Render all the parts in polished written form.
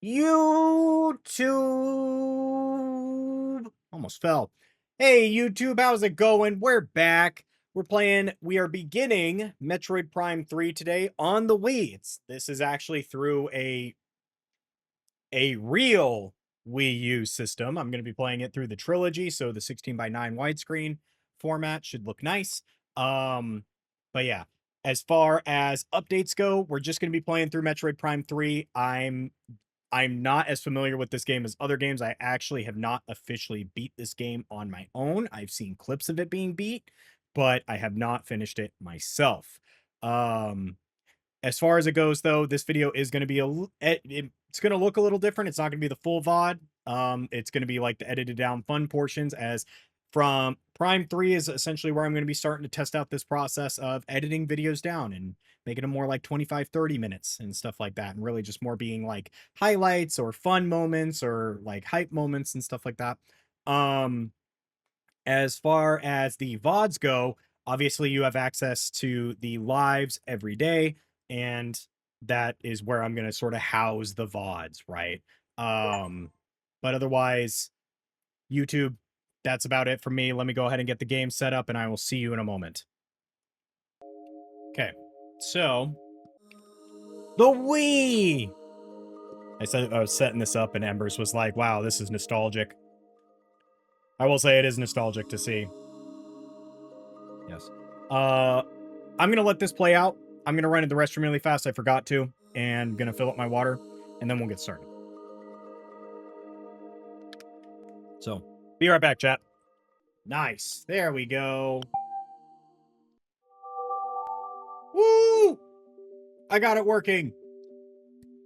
YouTube! Almost fell. Hey, YouTube, how's it going? We're back. We are beginning Metroid Prime 3 today on the Wii. This is actually through a real Wii U system. I'm going to be playing it through the trilogy, so the 16:9 widescreen format should look nice. Um, but yeah, as far as updates go, we're just going to be playing through Metroid Prime 3. I'm not as familiar with this game as other games. I actually have not officially beat this game on my own. I've seen clips of it being beat, but I have not finished it myself. Um, as far as it goes, though, this video is going to be it's going to look a little different. It's not going to be the full VOD. It's going to be like the edited down fun portions, as from Prime 3 is essentially where I'm going to be starting to test out this process of editing videos down and making them more like 25, 30 minutes and stuff like that. And really just more being like highlights or fun moments or like hype moments and stuff like that. As far as the VODs go, obviously you have access to the lives every day, and that is where I'm going to sort of house the VODs, right? But otherwise, YouTube, that's about it for me. Let me go ahead and get the game set up, and I will see you in a moment. Okay, so the Wii. I said I was setting this up, and Embers was like, "Wow, this is nostalgic." I will say it is nostalgic to see. Yes. I'm gonna let this play out. I'm gonna run to the restroom really fast. I forgot to, and gonna fill up my water, and then we'll get started. So, be right back, chat. Nice. There we go. Woo! I got it working.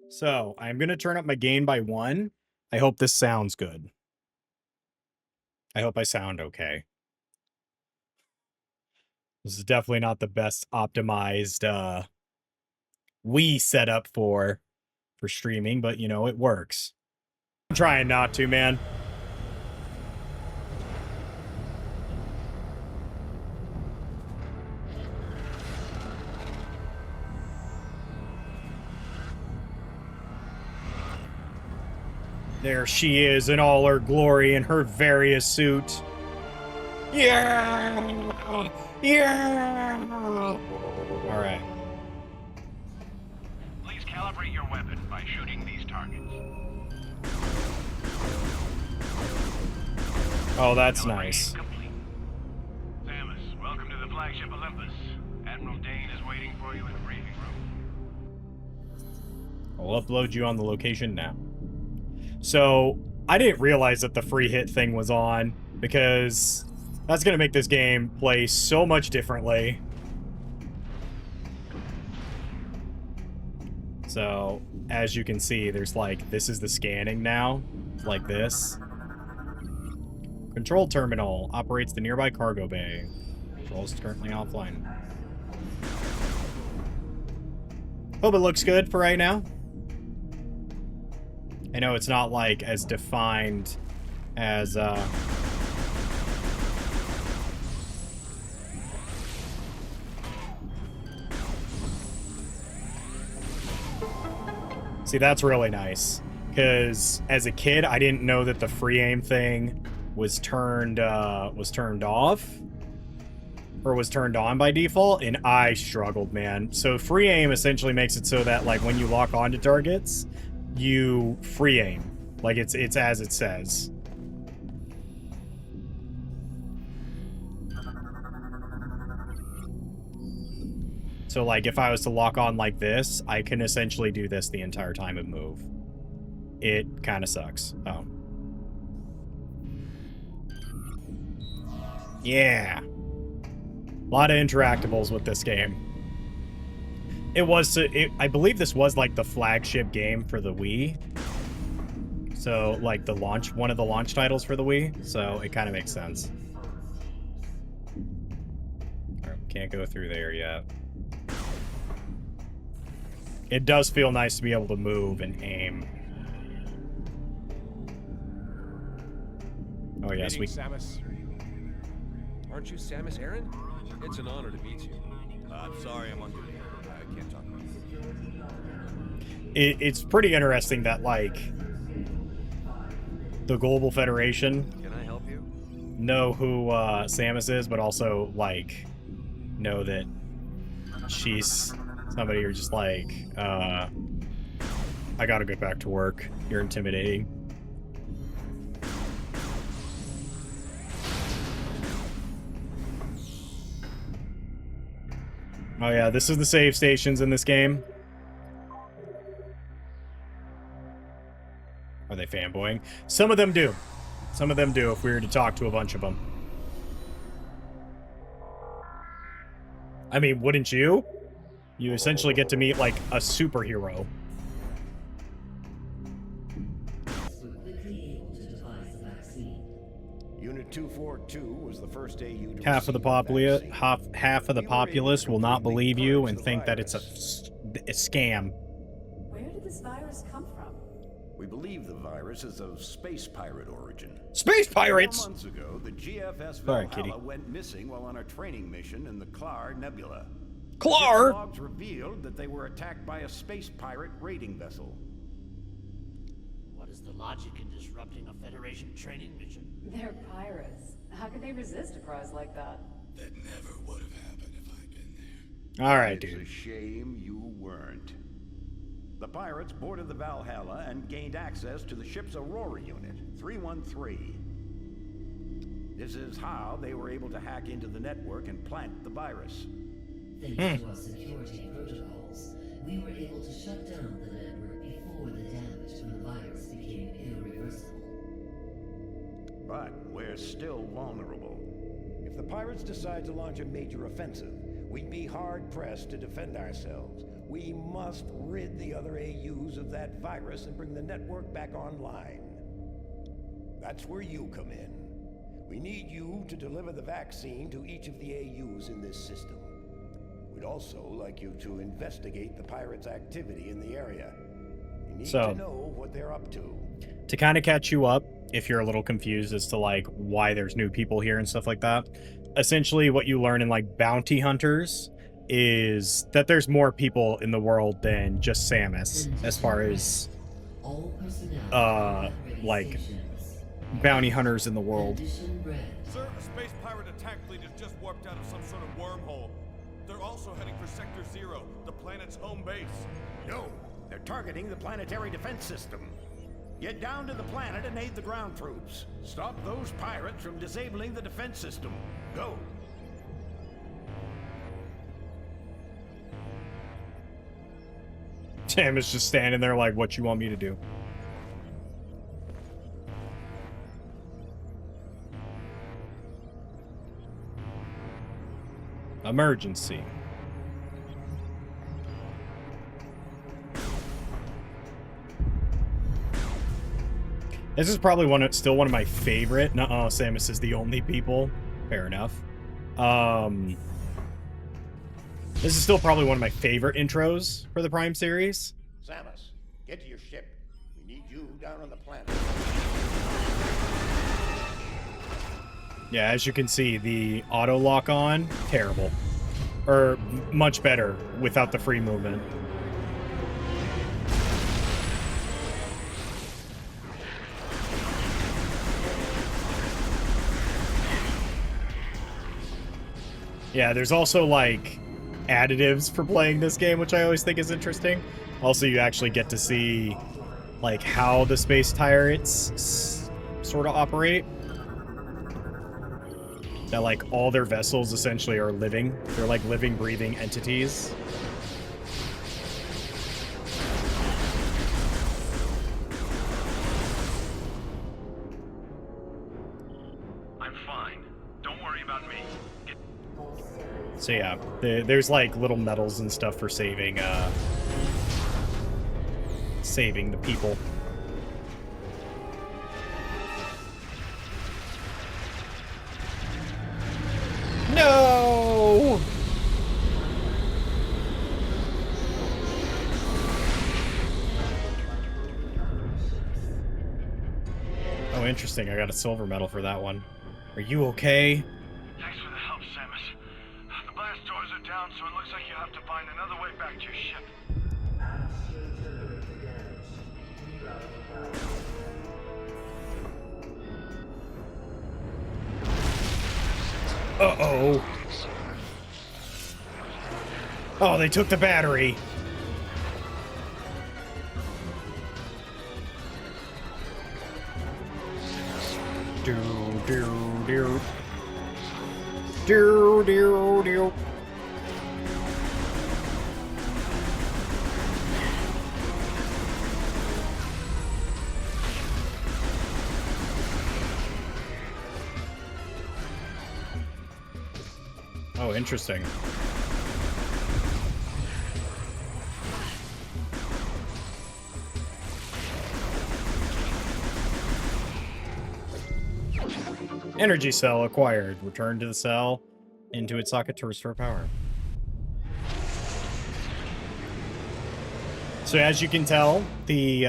So, I'm gonna turn up my gain by 1. I hope this sounds good. I hope I sound okay. This is definitely not the best optimized Wii setup for streaming, but you know, it works. I'm trying not to, man. There she is in all her glory in her various suit. Yeah! Yeah! All right. Please calibrate your weapon by shooting these targets. Oh, that's nice. Complete. Samus, welcome to the flagship Olympus. Admiral Dane is waiting for you in the briefing room. I'll upload you on the location now. So, I didn't realize that the free hit thing was on, because that's going to make this game play so much differently. So, as you can see, there's like, this is the scanning now, like this. Control terminal operates the nearby cargo bay. Controls currently offline. Hope it looks good for right now. I know it's not like as defined as See, that's really nice, because as a kid I didn't know that the free aim thing was turned off or was turned on by default, and I struggled, man. So free aim essentially makes it so that like when you lock onto targets, you free aim, like it's as it says. So like if I was to lock on like this, I can essentially do this the entire time and move. It kind of sucks. Oh. Yeah. A lot of interactables with this game. I believe this was like the flagship game for the Wii. So like one of the launch titles for the Wii. So it kind of makes sense. All right, can't go through there yet. It does feel nice to be able to move and aim. Oh yes, Samus. Aren't you Samus Aran? It's an honor to meet you. I'm sorry, I'm on duty. I can't talk. it's pretty interesting that, like, the Global Federation Can I help you? know who Samus is, but also, like, know that she's somebody who's just like, I gotta get back to work. You're intimidating. Oh yeah, this is the save stations in this game. Are they fanboying? Some of them do. Some of them do, if we were to talk to a bunch of them. I mean, wouldn't you? You essentially get to meet, like, a superhero. Unit 242 was the first AU to Half of the half of the populace will not believe you and think that it's a scam. Where did this virus come from? We believe the virus is of space pirate origin. Space pirates! 4 months ago, the GFS Sorry, Kitty. Valhalla went missing while on a training mission in the Klar Nebula. Klar! Logs revealed that they were attacked by a space pirate raiding vessel. What is the logic in disrupting a Federation training mission? They're pirates. How could they resist a prize like that? That never would have happened if I'd been there. Alright, It's dude. a shame you weren't. The pirates boarded the Valhalla and gained access to the ship's Aurora unit, 313. This is how they were able to hack into the network and plant the virus. Thanks to our security protocols, we were able to shut down the network before the damage from the virus became irreversible. But we're still vulnerable. If the pirates decide to launch a major offensive, we'd be hard-pressed to defend ourselves. We must rid the other AUs of that virus and bring the network back online. That's where you come in. We need you to deliver the vaccine to each of the AUs in this system. We'd also like you to investigate the pirates' activity in the area. You need So- to know what they're up to. To kind of catch you up, if you're a little confused as to, like, why there's new people here and stuff like that, essentially what you learn in, like, Bounty Hunters is that there's more people in the world than just Samus, as far as All personnel like, bounty hunters in the world. Condition red. Sir, a space pirate attack fleet has just warped out of some sort of wormhole. They're also heading for Sector 0, the planet's home base. No, they're targeting the planetary defense system. Get down to the planet and aid the ground troops. Stop those pirates from disabling the defense system. Go. Sam is just standing there like, what you want me to do? Emergency. This is probably still one of my favorite. Nuh-uh, Samus is the only people. Fair enough. This is still probably one of my favorite intros for the Prime series. Samus, get to your ship. We need you down on the planet. Yeah, as you can see, the auto lock on, terrible. Or much better without the free movement. Yeah, there's also, like, additives for playing this game, which I always think is interesting. Also, you actually get to see, like, how the space pirates sort of operate. That, like, all their vessels essentially are living. They're, like, living, breathing entities. I'm fine. Don't worry about me. So yeah, there's like little medals and stuff for saving saving the people. No! Oh, interesting. I got a silver medal for that one. Are you okay? Thanks for the help, Samus. The blast doors are down, so it looks like you have to find another way back to your ship. Uh-oh. Oh, they took the battery. Do, do, do. Do, do, do. Oh, interesting. Energy cell acquired. Return to the cell into its socket to restore power. So as you can tell, the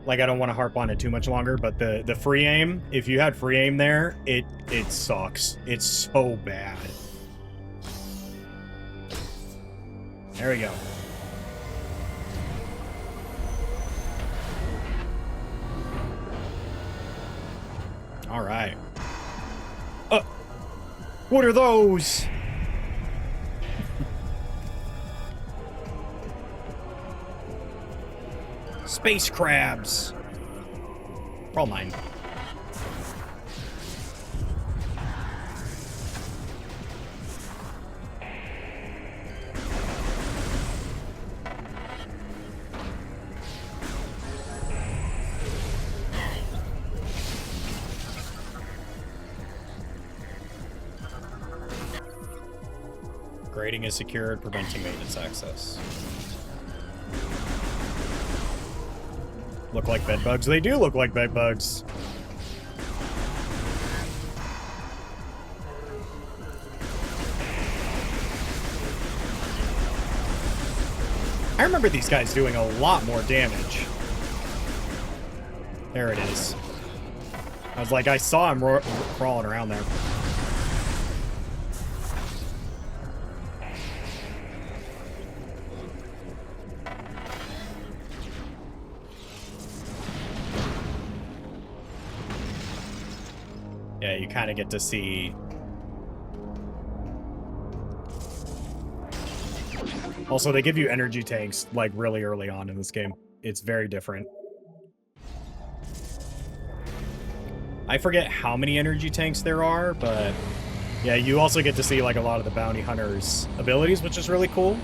like I don't want to harp on it too much longer, but the free aim, if you had free aim there, it sucks. It's so bad. There we go. All right. What are those? Space crabs. All mine. Grading is secured, preventing maintenance access. Look like bed bugs? They do look like bed bugs. I remember these guys doing a lot more damage. There it is. I was like, I saw him crawling around there. Yeah, you kind of get to see. Also, they give you energy tanks, like, really early on in this game. It's very different. I forget how many energy tanks there are, but yeah, you also get to see, like, a lot of the bounty hunters' abilities, which is really cool.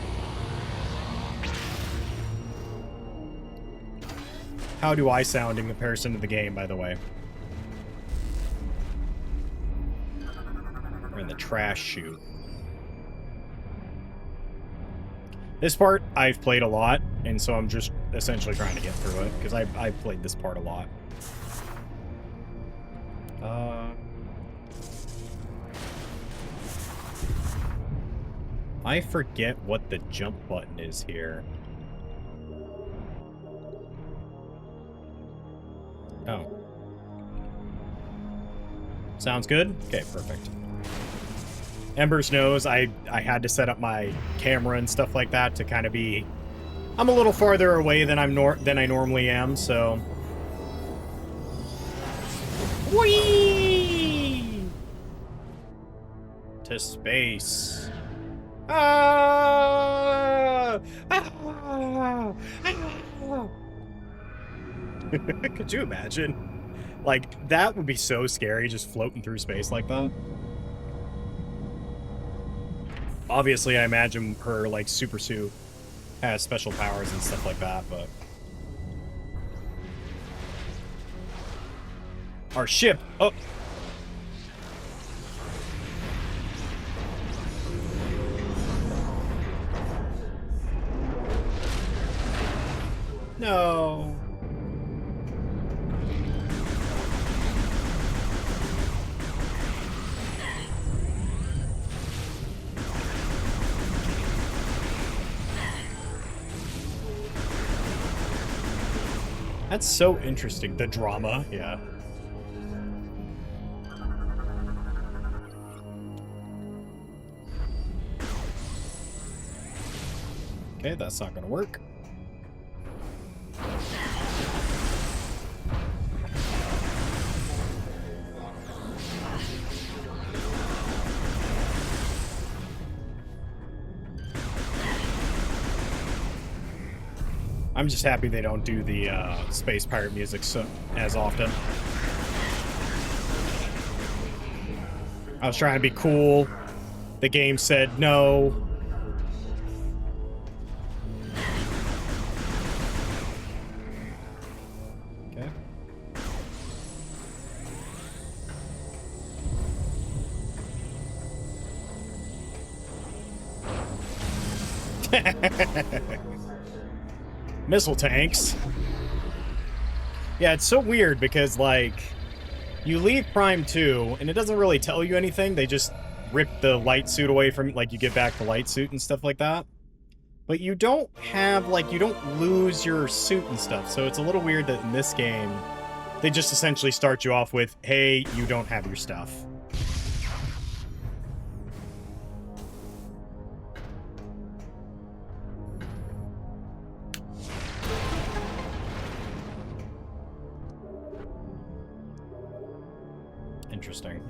How do I sound in comparison to the game, by the way? We're in the trash chute. This part, I've played a lot, and so I'm just essentially trying to get through it, because I've played this part a lot. I forget what the jump button is here. Oh. Sounds good? Okay, perfect. Embers knows I had to set up my camera and stuff like that to kind of be... I'm a little farther away than I normally am, so... Whee! To space. Ah! Ah! Ah! Could you imagine? Like, that would be so scary, just floating through space like that. Obviously, I imagine her, like, super suit has special powers and stuff like that, but... Our ship! Oh! No! That's so interesting. The drama, yeah. Okay, that's not gonna work. I'm just happy they don't do the space pirate music as often. I was trying to be cool. The game said no. Missile tanks. Yeah, it's so weird because, like, you leave Prime 2, and it doesn't really tell you anything. They just rip the light suit away from, like, you get back the light suit and stuff like that. But you don't have, like, you don't lose your suit and stuff. So it's a little weird that in this game, they just essentially start you off with, hey, you don't have your stuff. Interesting.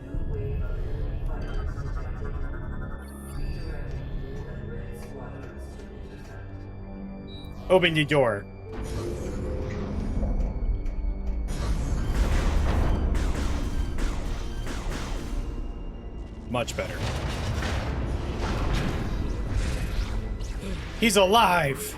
Open the door. Much better. He's alive!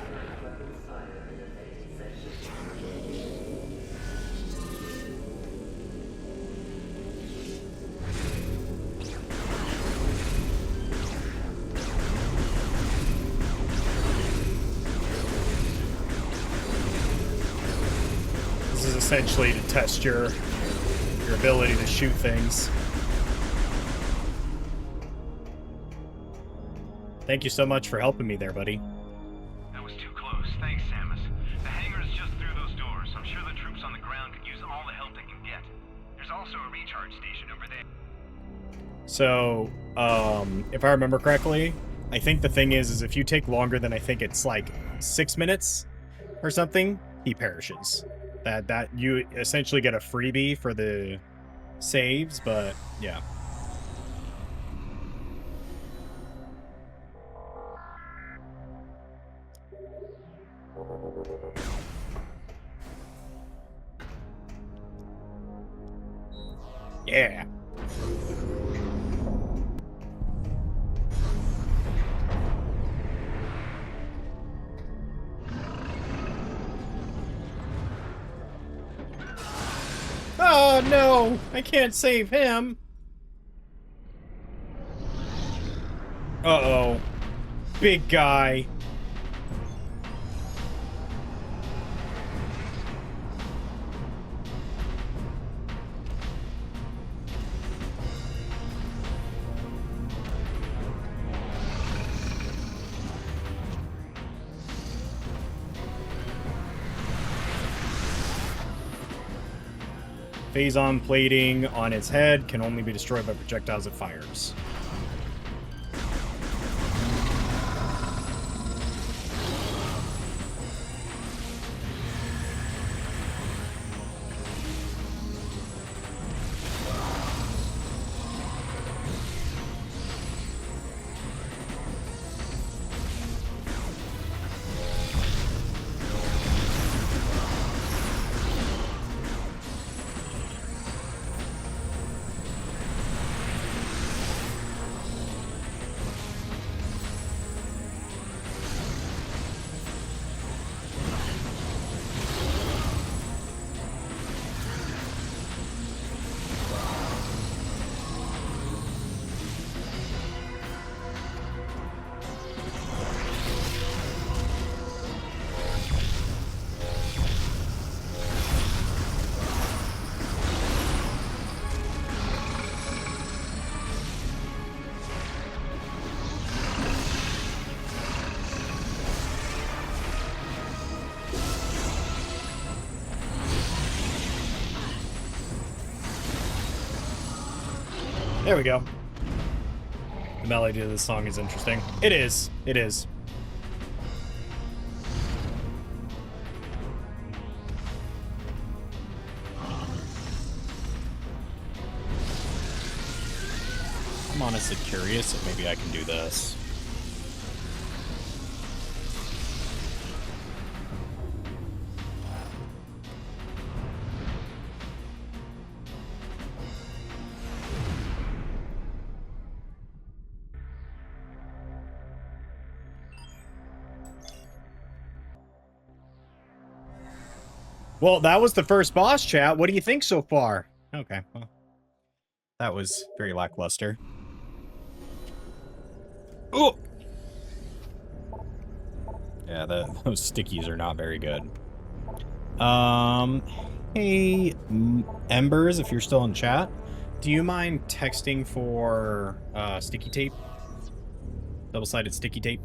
This is essentially to test your ability to shoot things. Thank you so much for helping me there, buddy. That was too close. Thanks, Samus. The hangar is just through those doors. I'm sure the troops on the ground could use all the help they can get. There's also a recharge station over there. So, if I remember correctly, I think the thing is if you take longer than I think it's like 6 minutes or something, he perishes. That you essentially get a freebie for the saves, but yeah. Yeah. Oh no, I can't save him. Uh-oh. Big guy. Phazon plating on its head can only be destroyed by projectiles it fires. There we go. The melody of this song is interesting. It is. It is. I'm honestly curious if maybe I can do this. Well, that was the first boss, chat. What do you think so far? Okay, well, that was very lackluster. Oh! Yeah, those stickies are not very good. Hey, Embers, if you're still in chat, do you mind texting for sticky tape? Double-sided sticky tape?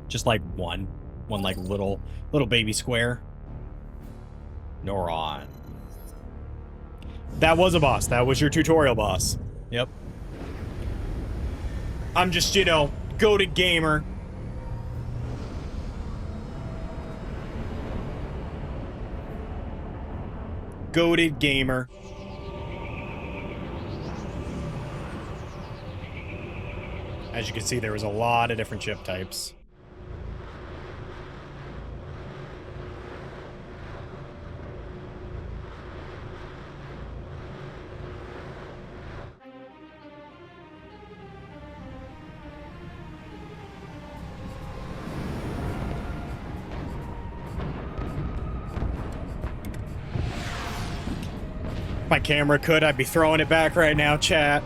Just like one like little baby square. Noron. That was a boss. That was your tutorial boss. Yep. I'm just, you know, goated gamer. Goated gamer. As you can see, there was a lot of different chip types. If my camera could, I'd be throwing it back right now, chat.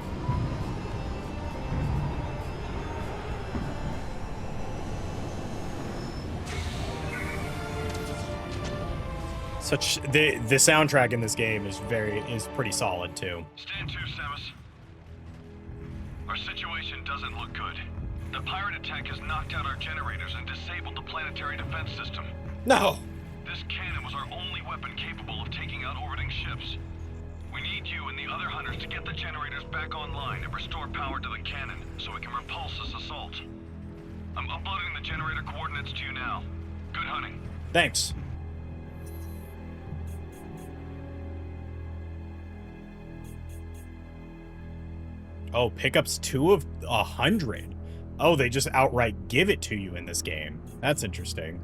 The soundtrack in this game is pretty solid too. Stand to, Samus. Our situation doesn't look good. The pirate attack has knocked out our generators and disabled the planetary defense system. No. This cannon was our only weapon capable of taking out orbiting ships. We need you and the other hunters to get the generators back online and restore power to the cannon so we can repulse this assault. I'm uploading the generator coordinates to you now. Good hunting. Thanks. Oh, pickups 2 of 100. Oh, they just outright give it to you in this game. That's interesting.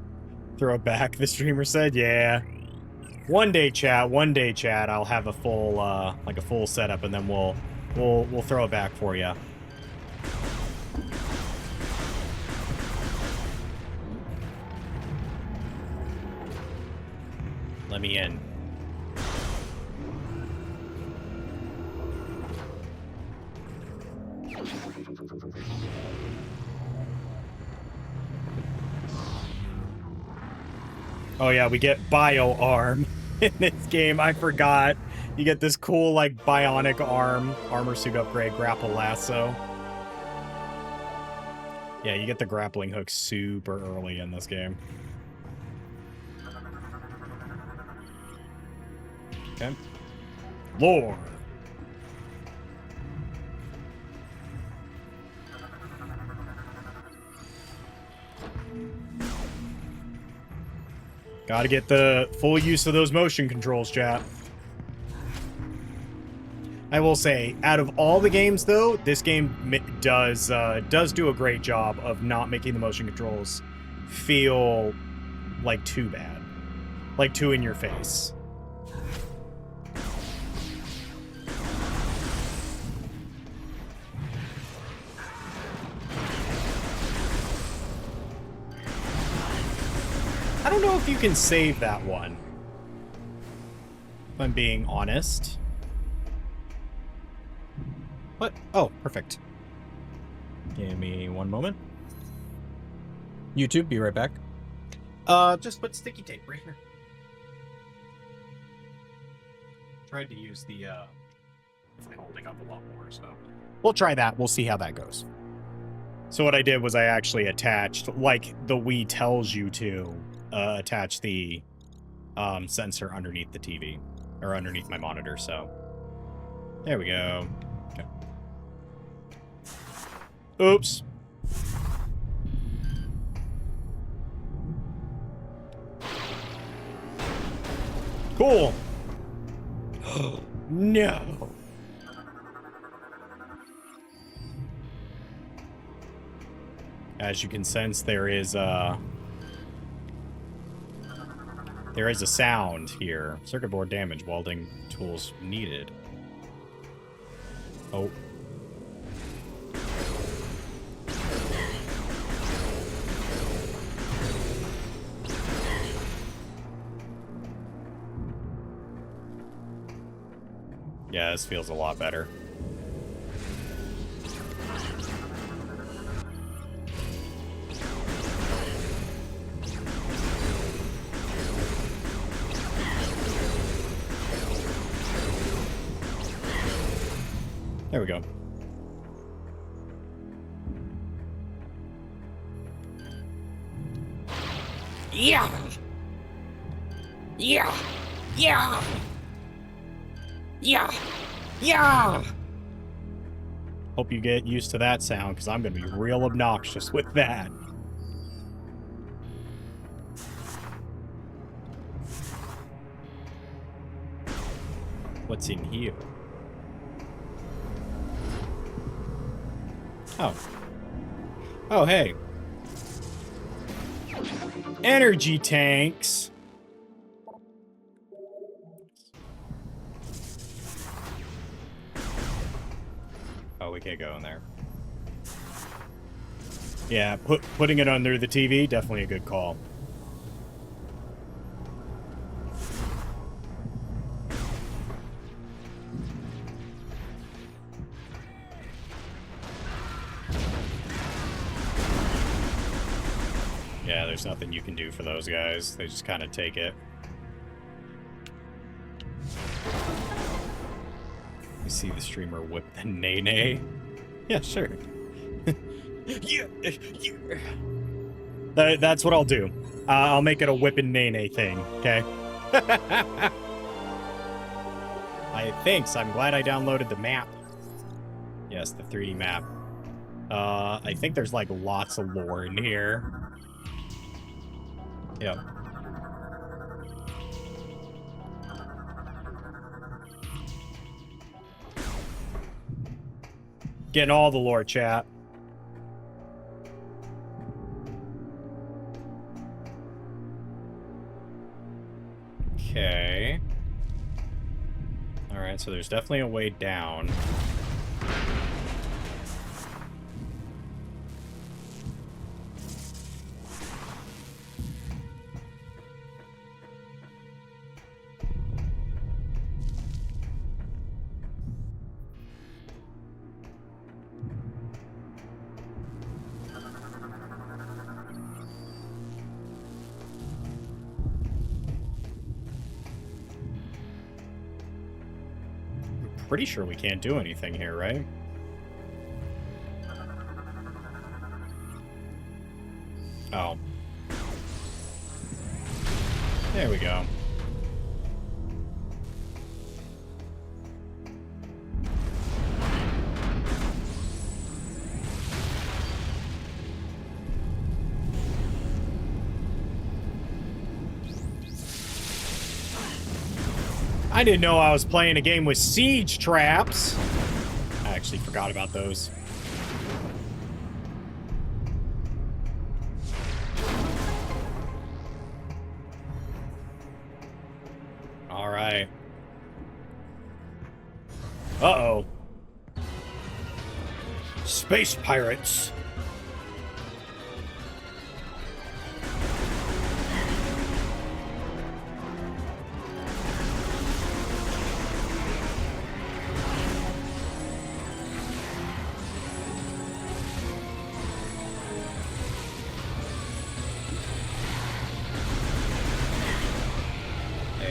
Throw it back, the streamer said. Yeah. One day, chat. I'll have a full, like a full setup, and then we'll throw it back for you. Let me in. Oh yeah, we get bio arm in this game. I forgot. You get this cool like bionic arm, armor suit upgrade, grapple lasso. Yeah, you get the grappling hook super early in this game. Okay. Lore. Gotta get the full use of those motion controls, chat. I will say, out of all the games, though, this game does do a great job of not making the motion controls feel like too bad, like too in your face. I don't know if you can save that one, if I'm being honest. What? Oh, perfect. Give me one moment. YouTube, be right back. Just put sticky tape right here. Tried to use the, it's holding up a lot more, so. We'll try that. We'll see how that goes. So what I did was I actually attached, like the Wii tells you to, attach the sensor underneath the TV, or underneath my monitor, so. There we go. Okay. Oops. Cool. No. As you can sense, there is a sound here. Circuit board damage. Welding tools needed. Oh. Yeah, this feels a lot better. There we go. Yeah! Yeah! Yeah! Yeah! Yeah! Hope you get used to that sound, because I'm going to be real obnoxious with that. What's in here? Oh. Oh, hey. Energy tanks. Oh, we can't go in there. Yeah, putting it under the TV, definitely a good call. Yeah, there's nothing you can do for those guys. They just kind of take it. You see the streamer whip the nay-nay? Yeah, sure. Yeah, that's what I'll do. I'll make it a whippin' nay-nay thing, okay? Thanks, I'm glad I downloaded the map. Yes, the 3D map. I think there's, like, lots of lore in here. Yep. Getting all the lore, chat. Okay. Alright, so there's definitely a way down. Pretty sure we can't do anything here, right? Oh. There we go. I didn't know I was playing a game with siege traps. I actually forgot about those. All right. Uh-oh. Space pirates.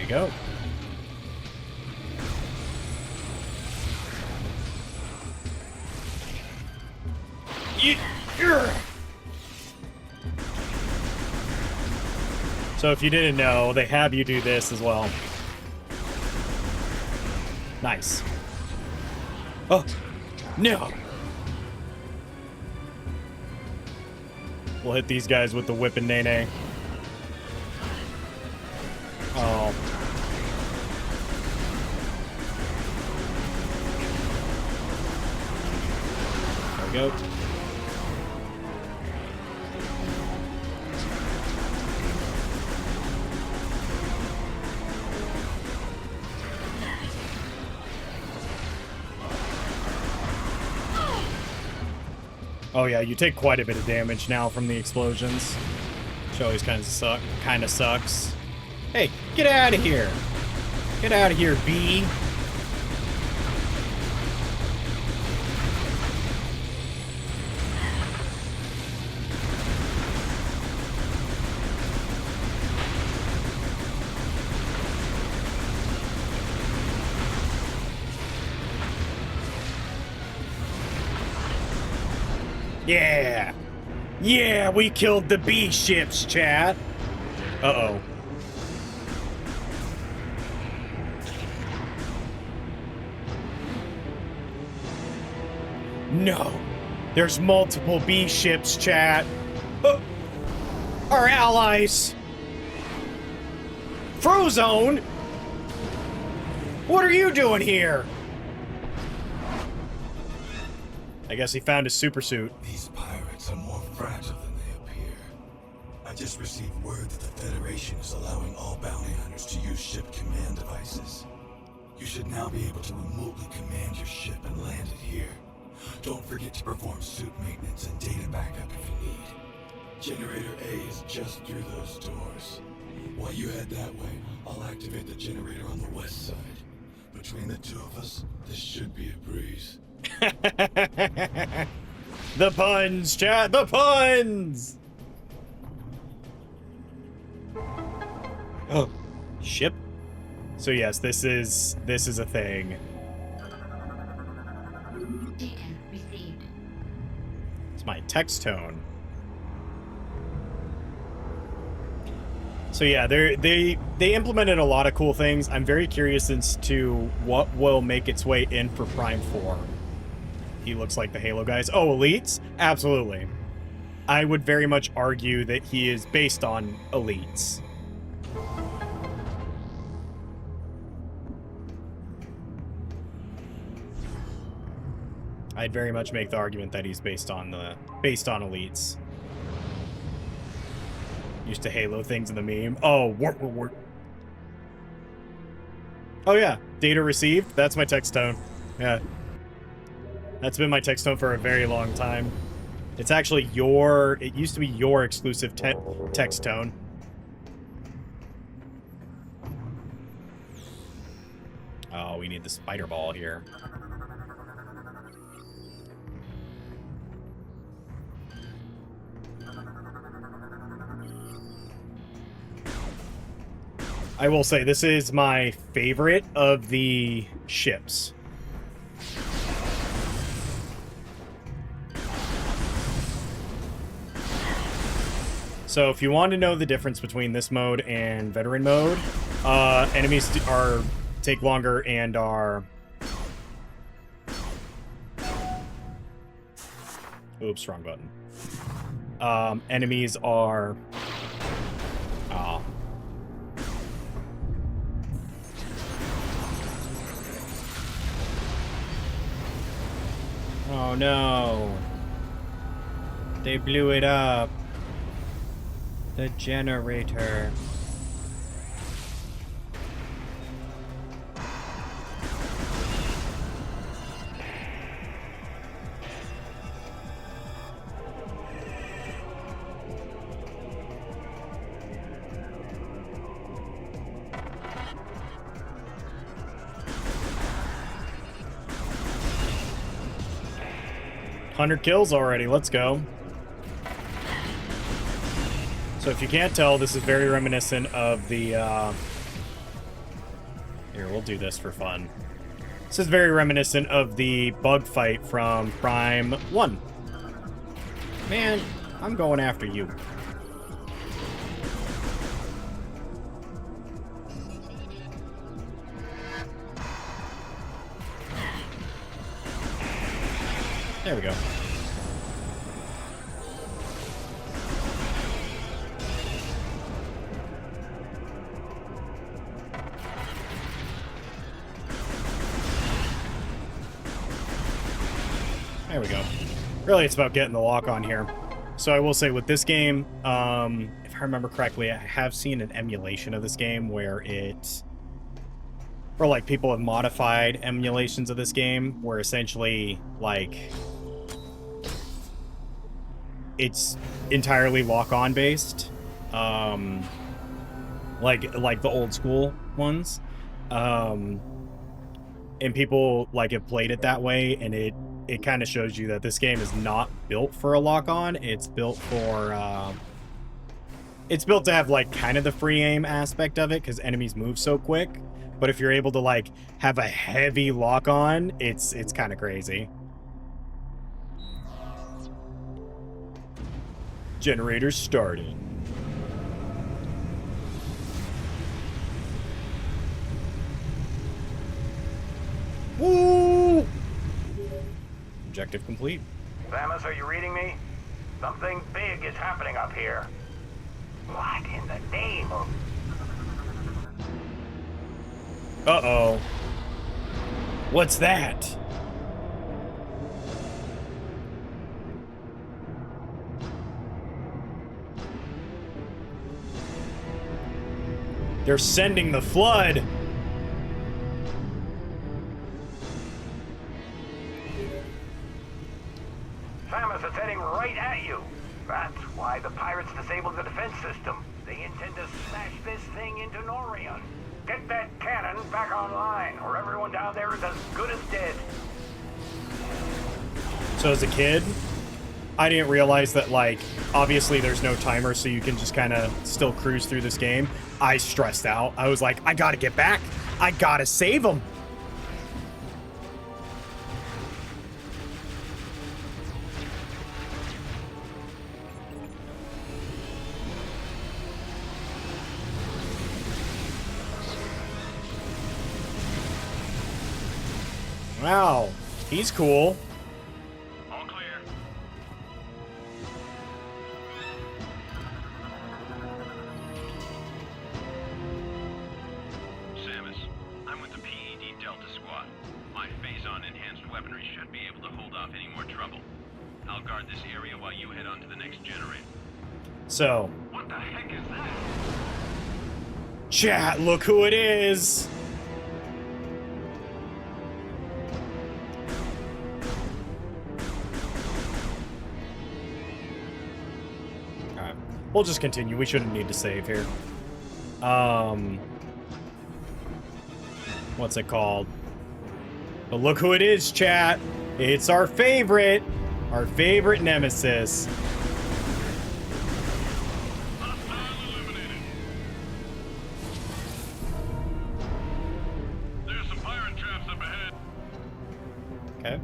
Go. So if you didn't know, they have you do this as well. Nice. Oh, no. We'll hit these guys with the whip and nay-nay. Oh. There we go. Oh yeah, you take quite a bit of damage now from the explosions, which always kind of sucks. Hey, get out of here! Get out of here, bee! Yeah. Yeah, we killed the B ships, chat. Uh-oh. No. There's multiple B ships, chat. Our allies. Frozone? What are you doing here? I guess he found his super suit. These pirates are more fragile than they appear. I just received word that the Federation is allowing all bounty hunters to use ship command devices. You should now be able to remotely command your ship and land it here. Don't forget to perform suit maintenance and data backup if you need. Generator A is just through those doors. While you head that way, I'll activate the generator on the west side. Between the two of us, this should be a breeze. The puns, chat, the puns! Oh, ship? So yes, this is a thing. Data received. It's my text tone. So yeah, they implemented a lot of cool things. I'm very curious as to what will make its way in for Prime 4. He looks like the Halo guys. Oh, elites? Absolutely. I would very much argue that he is based on elites. I'd very much make the argument that he's based on elites. Used to Halo things in the meme. Oh, wart. Oh yeah, data received. That's my text tone. Yeah. That's been my text tone for a very long time. It's actually it used to be your exclusive text tone. Oh, we need the spider ball here. I will say, this is my favorite of the ships. So if you want to know the difference between this mode and veteran mode, enemies take longer and are... Oops, wrong button. Enemies are... Oh no. They blew it up. The generator. $100 kills already, let's go. So if you can't tell, this is very reminiscent of the, Here, we'll do this for fun. This is very reminiscent of the bug fight from Prime 1. Man, I'm going after you. There we go. There we go. Really, it's about getting the lock on here. So I will say with this game, if I remember correctly, I have seen an emulation of this game where or like people have modified emulations of this game where essentially like it's entirely lock-on based, like the old school ones, and people like have played it that way, and it kind of shows you that this game is not built for a lock-on. It's built for it's built to have like kind of the free aim aspect of it because enemies move so quick. But if you're able to like have a heavy lock-on, it's kind of crazy. Generators started. Woo! Objective complete. Samus, are you reading me? Something big is happening up here. What in the name of... Uh-oh. What's that? They're sending the flood. Samus, it's heading right at you. That's why the pirates disabled the defense system. They intend to smash this thing into Norion. Get that cannon back online, or everyone down there is as good as dead. So as a kid, I didn't realize that, like, obviously there's no timer, so you can just kind of still cruise through this game. I stressed out. I was like, I gotta get back. I gotta save them. Wow, he's cool. All clear. Samus, I'm with the PED Delta Squad. My phase-on enhanced weaponry should be able to hold off any more trouble. I'll guard this area while you head on to the next generator. So, What the heck is that? chat, look who it is. Alright, we'll just continue. We shouldn't need to save here. What's it called? But look who it is, chat. It's our favorite nemesis. There's some pirate traps up ahead. Okay.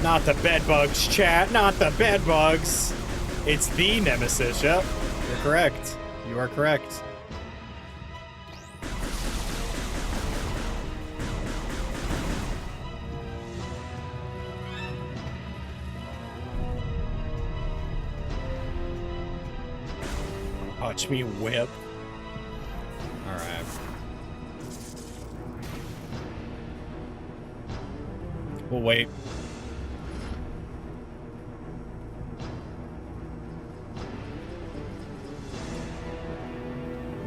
Not the bedbugs, chat. Not the bedbugs. It's the nemesis. Yep. You're correct. You are correct. Watch me whip. Alright. We'll wait.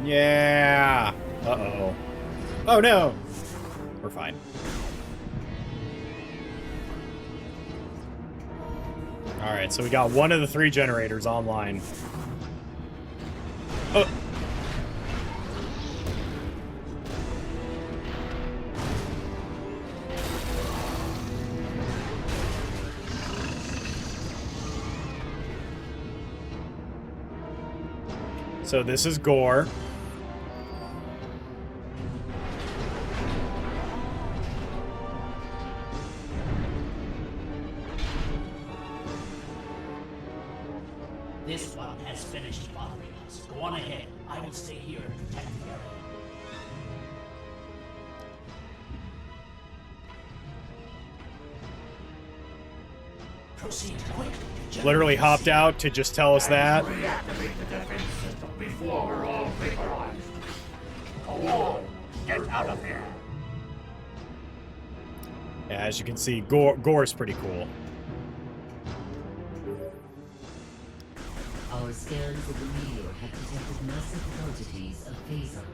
Yeah. Uh-oh. Oh no. We're fine. Alright, so we got one of the 3 generators online. Oh. So this is Gore. This one has finished bothering us. Go on ahead. I will stay here and protect the area. Proceed quickly. Literally hopped out to just tell us that. Reactivate the defense system before we're all vaporized. Go on, get out of here. Yeah, as you can see, Gore's pretty cool. Our scans of the meteor have detected massive quantities of phazon.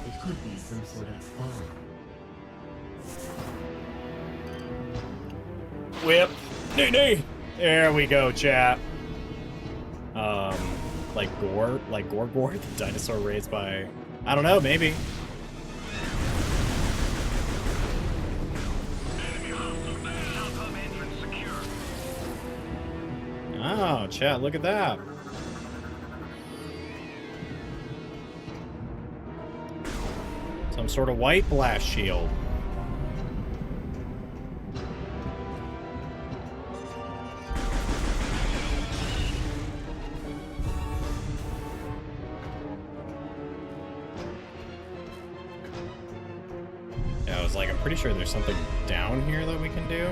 It could be some sort of bomb. Whip. Nay. There we go, chat. Like Gore, the dinosaur raised by, I don't know, maybe. Oh, chat, look at that. Some sort of white blast shield. Because, like, I'm pretty sure there's something down here that we can do.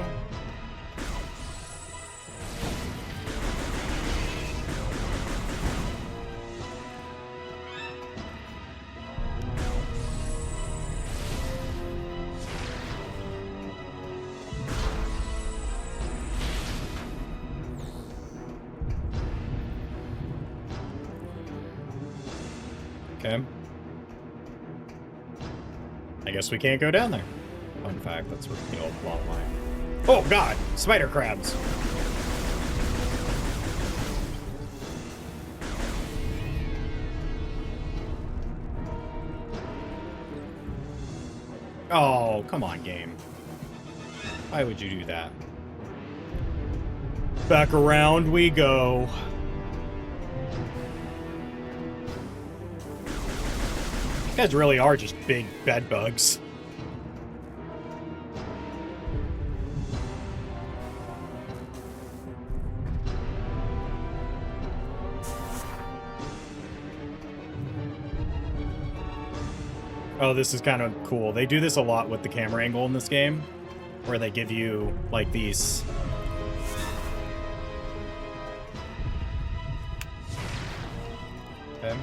Okay. I guess we can't go down there. Fun fact, that's what the old long line. Oh god! Spider crabs! Oh, come on, game. Why would you do that? Back around we go. You guys really are just big bed bugs. Oh, this is kind of cool. They do this a lot with the camera angle in this game, where they give you, like, these... Okay.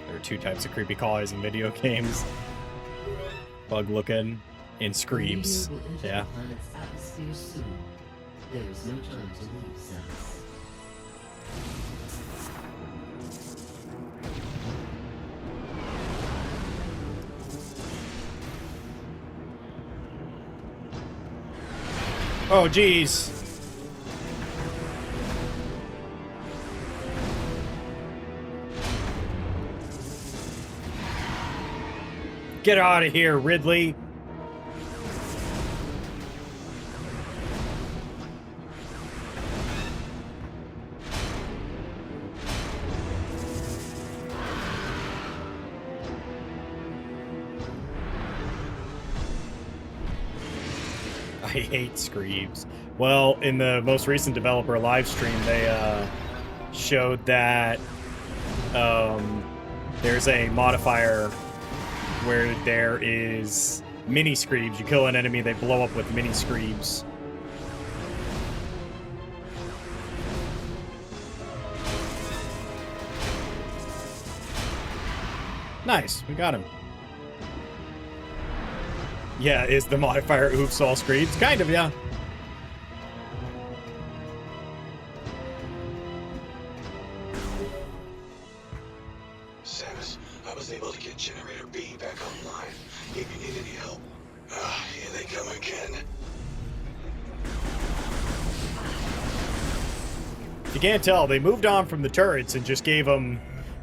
There are two types of creepy callers in video games. Bug looking and screams. Yeah. There is no time to leave, Samus. Oh, geez. Get out of here, Ridley. I hate Screams. Well, in the most recent developer live stream, they showed that there's a modifier where there is mini Screams. You kill an enemy, they blow up with mini Screams. Nice, we got him. Yeah, is the modifier oops all Screams? Kind of, yeah. Samus, I was able to get Generator B back online. If you need any help. Here they come again. You can't tell, they moved on from the turrets and just gave them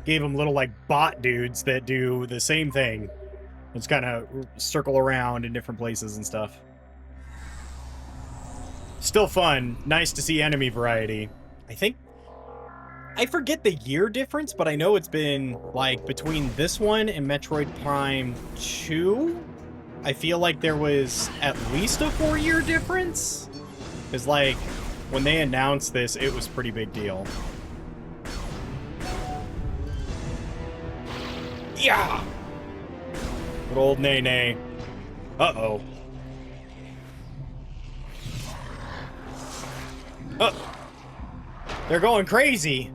little, like, bot dudes that do the same thing. It's kind of circle around in different places and stuff. Still fun. Nice to see enemy variety. I forget the year difference, but I know it's been, like, between this one and Metroid Prime 2. I feel like there was at least a 4-year difference. Because, like, when they announced this, it was a pretty big deal. Yeah! Good old Nay-Nay. Uh-oh. They're going crazy.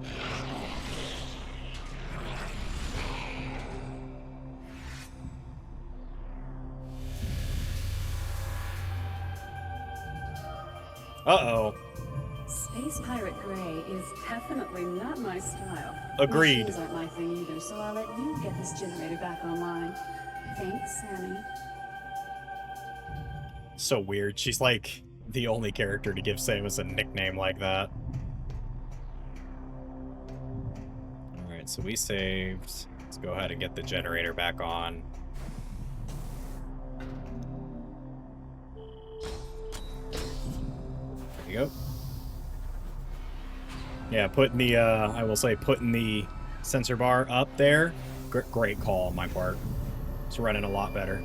Uh-oh. Space Pirate Gray is definitely not my style. Agreed. Those aren't my thing either, so I'll let you get this generator back online. Thanks, Sammy. So weird. She's like the only character to give Samus a nickname like that. Alright, so we saved. Let's go ahead and get the generator back on. There you go. Yeah, putting the, I will say, putting the sensor bar up there. Great call on my part. It's running a lot better.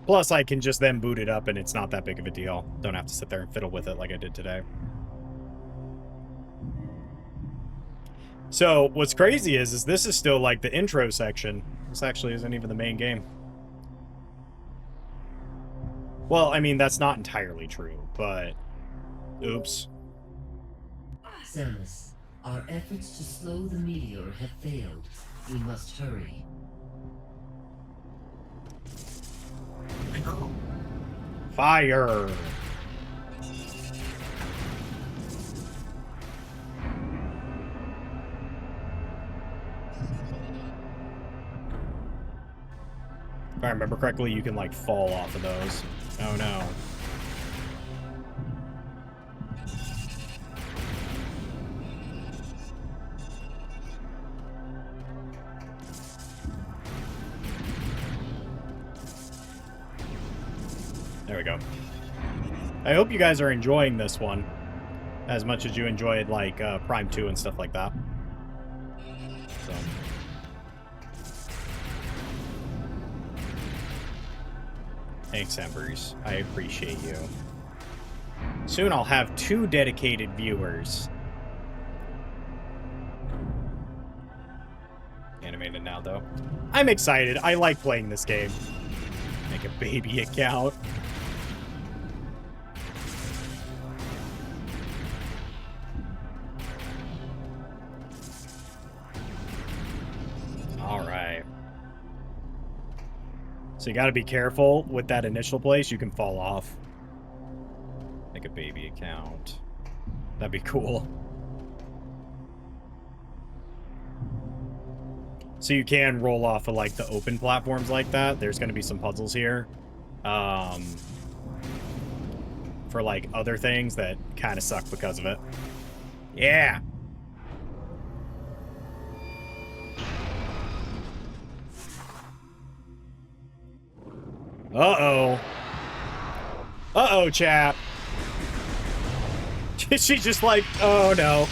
Plus, I can just then boot it up and it's not that big of a deal. Don't have to sit there and fiddle with it like I did today. So, what's crazy is this is still like the intro section. This actually isn't even the main game. Well, I mean, that's not entirely true, but... Oops. Samus, our efforts to slow the meteor have failed. We must hurry. Fire! If I remember correctly, you can, like, fall off of those. Oh, no. There we go. I hope you guys are enjoying this one as much as you enjoyed, like, Prime 2 and stuff like that. So... Thanks, Embers. I appreciate you. Soon I'll have 2 dedicated viewers. Animated now, though. I'm excited. I like playing this game. Make a baby account. Alright. So you gotta be careful with that initial place. You can fall off. Make a baby account. That'd be cool. So you can roll off of, like, the open platforms like that. There's gonna be some puzzles here. For, like, other things that kind of suck because of it. Yeah! Uh-oh. Uh-oh, chap. She's just like, oh, no.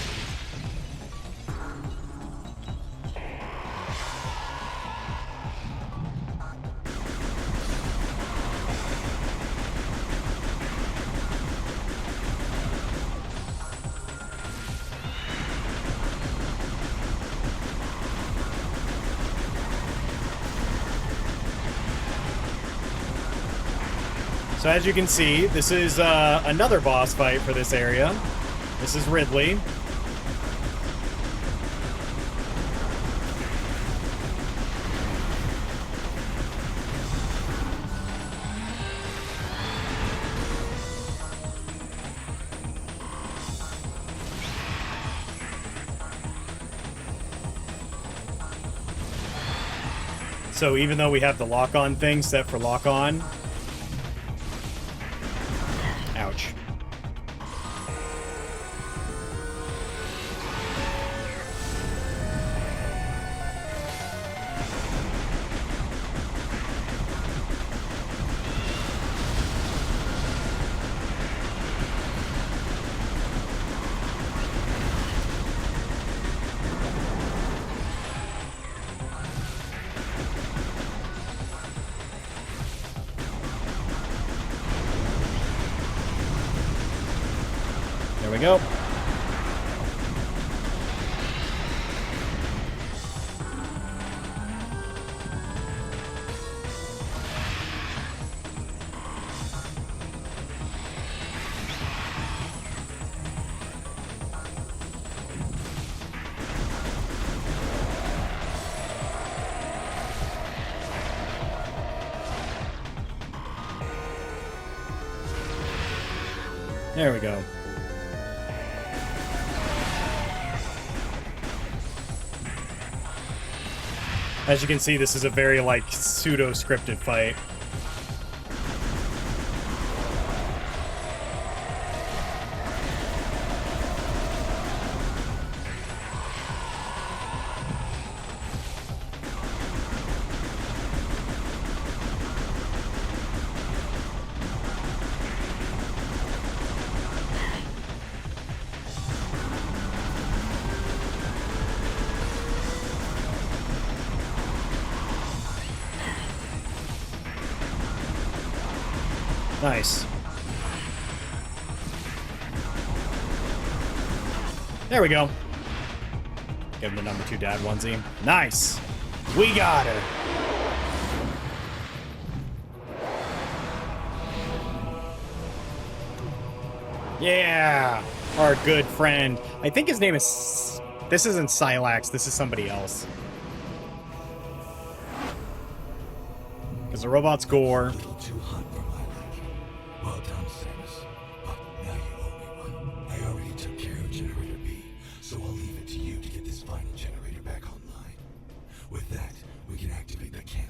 So as you can see, this is another boss fight for this area. This is Ridley. So even though we have the lock-on thing set for lock-on, ouch. There we go. There we go. As you can see, this is a very, like, pseudo-scripted fight. Nice. There we go. Give him the number 2 dad onesie. Nice. We got her. Yeah, our good friend. I think his name is... This isn't Silax, this is somebody else. Because the robot's Gore. A little too hot for my liking. Well done, Samus. But now you owe me one. I already took care of Generator B, so I'll leave it to you to get this final generator back online. With that, we can activate the cannon.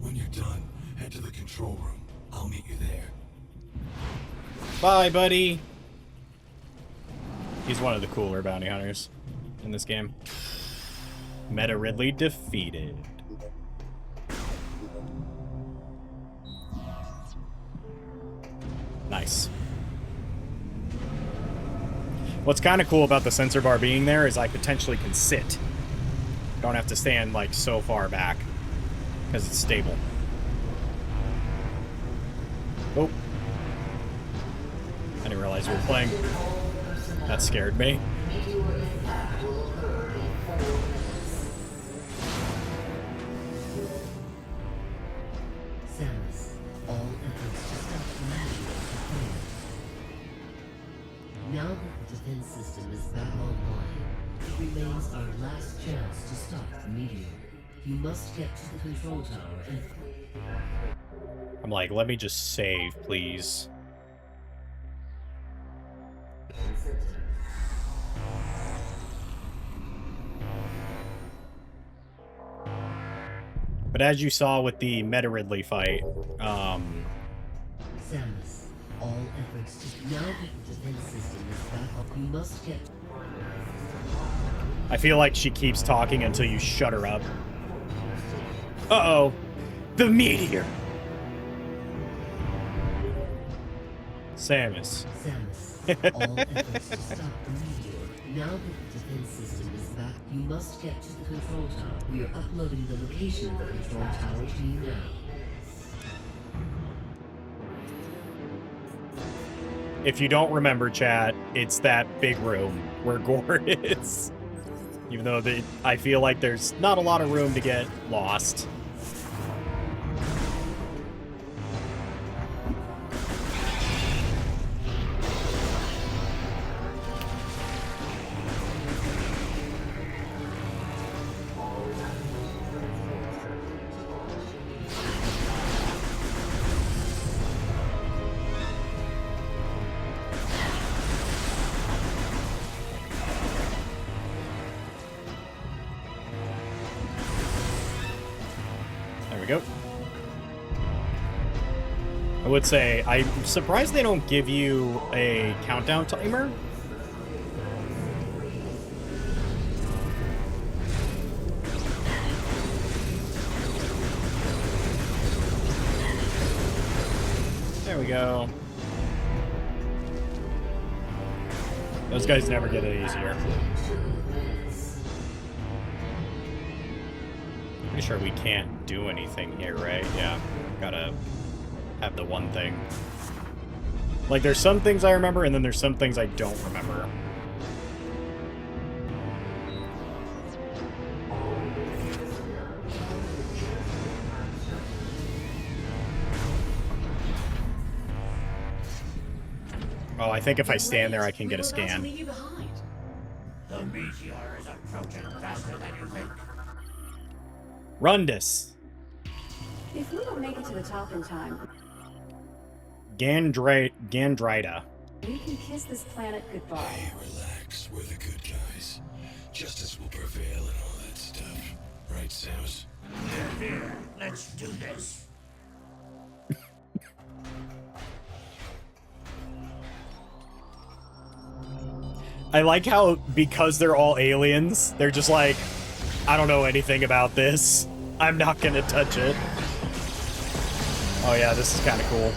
When you're done, head to the control room. I'll meet you there. Bye, buddy. He's one of the cooler bounty hunters in this game. Meta Ridley defeated. Nice. What's kind of cool about the sensor bar being there is I potentially can sit. Don't have to stand like so far back because it's stable. Oh. I didn't realize we were playing. That scared me. Samus, all efforts to stop the meteor have failed. Now that the defense system is back online, it remains our last chance to stop the meteor. You must get to the control tower and... I'm like, let me just save, please. But as you saw with the Meta Ridley fight, Samus, all efforts to... Now that the defense system is back up, you must get... I feel like she keeps talking until you shut her up. Uh-oh. The meteor! Samus. Samus, all efforts to stop the meteor. Now that the defense system is back, you must get to the control tower. We are uploading the location of the control tower to you now. If you don't remember, chat, it's that big room where Gore is. Even though I feel like there's not a lot of room to get lost. I would say, I'm surprised they don't give you a countdown timer. There we go. Those guys never get it easier. Pretty sure we can't do anything here, right? Yeah, gotta have the one thing. Like, there's some things I remember, and then there's some things I don't remember. Oh, I think if I stand there, I can get a scan. The meteor is approaching faster than you think. Rundus. If we don't make it to the top in time, Gandrida. we can kiss this planet goodbye. Hey, relax. We're the good guys. Justice will prevail and all that stuff. Right, Samus? Here, let's do this. I like how, because they're all aliens, they're just like, I don't know anything about this. I'm not gonna touch it. Oh yeah, this is kind of cool.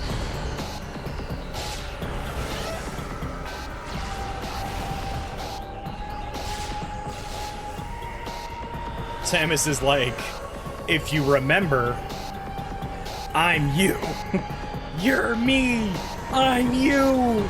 Samus is like, if you remember, I'm you. You're me. I'm you.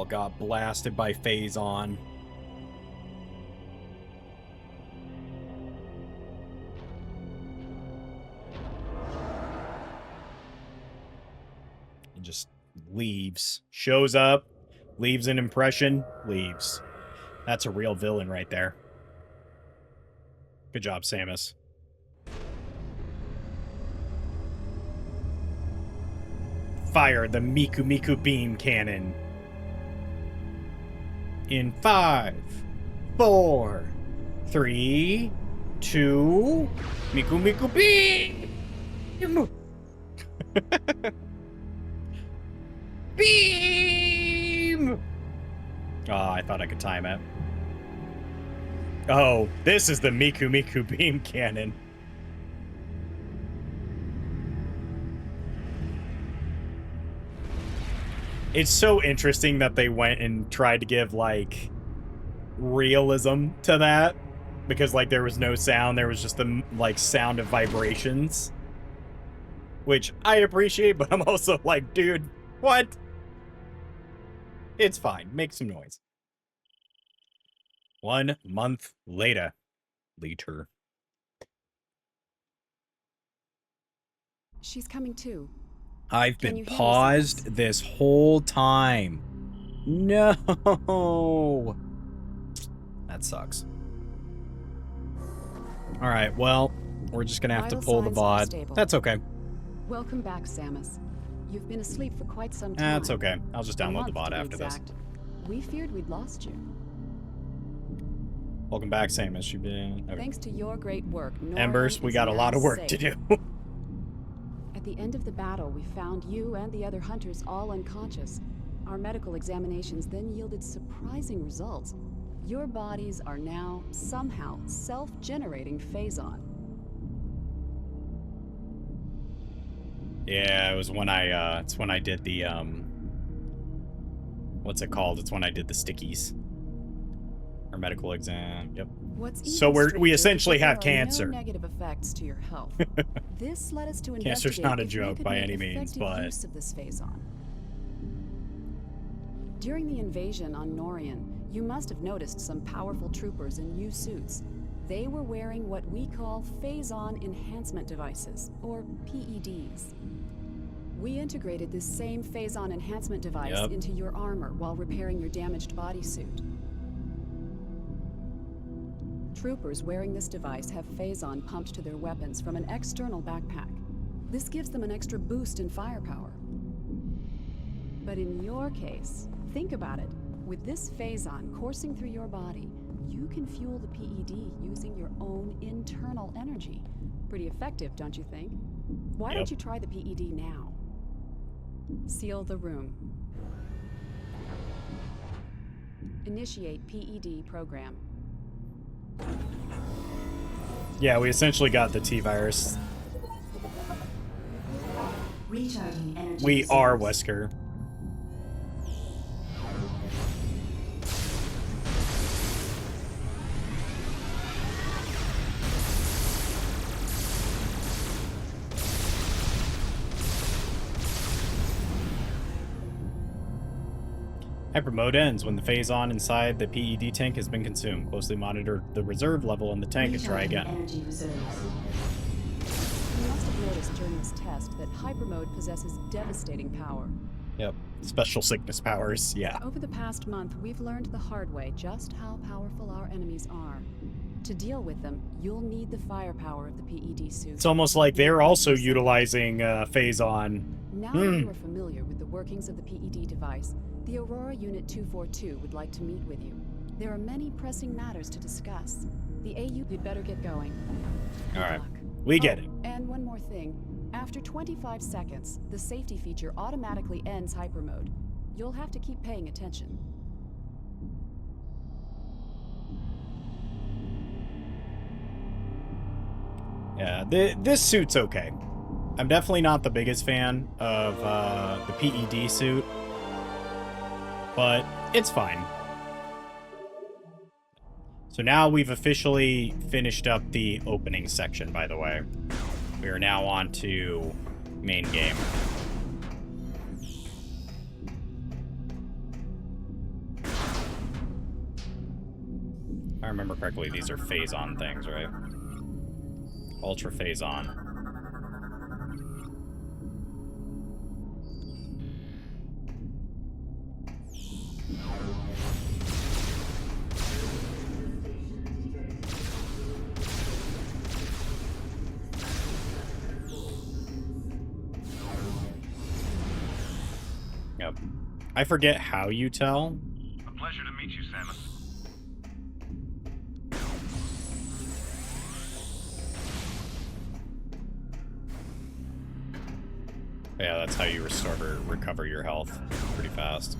got blasted by Phazon. And just leaves. Shows up, leaves an impression, leaves. That's a real villain right there. Good job, Samus. Fire the Miku Miku beam cannon. In 5, 4, 3, 2, Miku Miku beam! Beam! Oh, I thought I could time it. Oh, this is the Miku Miku beam cannon. It's so interesting that they went and tried to give, like, realism to that. Because, like, there was no sound. There was just the, like, sound of vibrations. Which I appreciate, but I'm also like, dude, what? It's fine. Make some noise. 1 month later. She's coming too. I've been paused this whole time. No. That sucks. All right, well, we're just going to have to pull the VOD. That's okay. Welcome back, Samus. You've been asleep for quite some time. That's okay. I'll just download the VOD after this. We feared we'd lost you. Welcome back, Samus. You've been... Okay. Thanks to your great work, Embers, we got a lot of work to do. At the end of the battle, we found you and the other hunters all unconscious. Our medical examinations then yielded surprising results. Your bodies are now, somehow, self-generating Phazon. Yeah, it was when I, it's when I did the, what's it called? It's when I did the stickies. Our medical exam, yep. So we essentially have cancer. No negative effects to your health. This led us to Cancer's not a joke by any means, but use of this Phazon. During the invasion on Norian, you must have noticed some powerful troopers in new suits. They were wearing what we call Phazon enhancement devices, or PEDs. We integrated this same Phazon enhancement device into your armor while repairing your damaged bodysuit. Troopers wearing this device have Phazon pumped to their weapons from an external backpack. This gives them an extra boost in firepower. But in your case, think about it. With this Phazon coursing through your body, you can fuel the PED using your own internal energy. Pretty effective, don't you think? Why don't you try the PED now? Seal the room. Initiate PED program. Yeah, we essentially got the T-virus. We are Wesker. Hyper mode ends when the Phazon inside the PED tank has been consumed. Closely monitor the reserve level in the tank and try again. You must have noticed during this test that hyper mode possesses devastating power. Yep. Special sickness powers, yeah. Over the past month, we've learned the hard way just how powerful our enemies are. To deal with them, you'll need the firepower of the PED suit. It's almost like they're also utilizing Phazon. Now that you are familiar with the workings of the PED device, the Aurora Unit 242 would like to meet with you. There are many pressing matters to discuss. The AU, you'd better get going. All right. We get it. And one more thing. After 25 seconds, the safety feature automatically ends hyper mode. You'll have to keep paying attention. Yeah, this suit's okay. I'm definitely not the biggest fan of the PED suit, but it's fine. So now we've officially finished up the opening section, by the way. We are now on to main game. I remember correctly, these are phase-on things, right? Ultra phase-on. Yep. I forget how you tell. A pleasure to meet you, Samus. Yeah, that's how you recover your health pretty fast.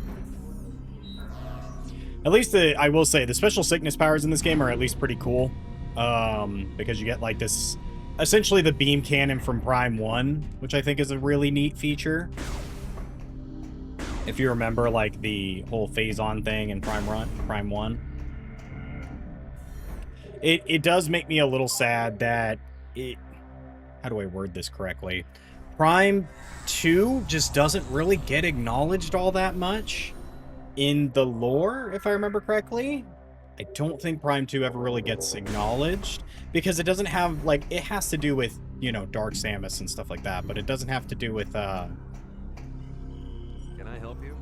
At least I will say the special sickness powers in this game are at least pretty cool. Because you get like this, essentially the beam cannon from Prime 1, which I think is a really neat feature. If you remember like the whole phase-on thing in Prime 1. It does make me a little sad that how do I word this correctly? Prime 2 just doesn't really get acknowledged all that much in the lore, if I remember correctly. I don't think Prime 2 ever really gets acknowledged because it doesn't have, like, it has to do with, you know, Dark Samus and stuff like that, but it doesn't have to do with, Can I help you?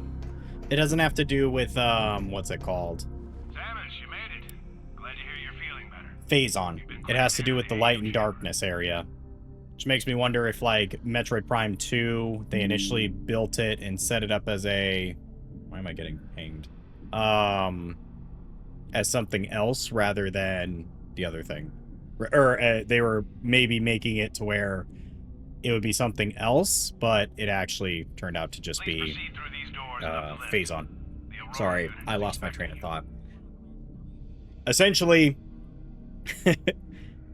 it doesn't have to do with, what's it called? Samus, you made it. Glad to hear you're feeling better. Phase-on. It has to do with the light and darkness area. Which makes me wonder if, like, Metroid Prime 2, they initially built it and set it up as a... Why am I getting pinged? As something else rather than the other thing. Or they were maybe making it to where it would be something else, but it actually turned out to just be phase-on. Sorry, I lost my train of thought. Essentially,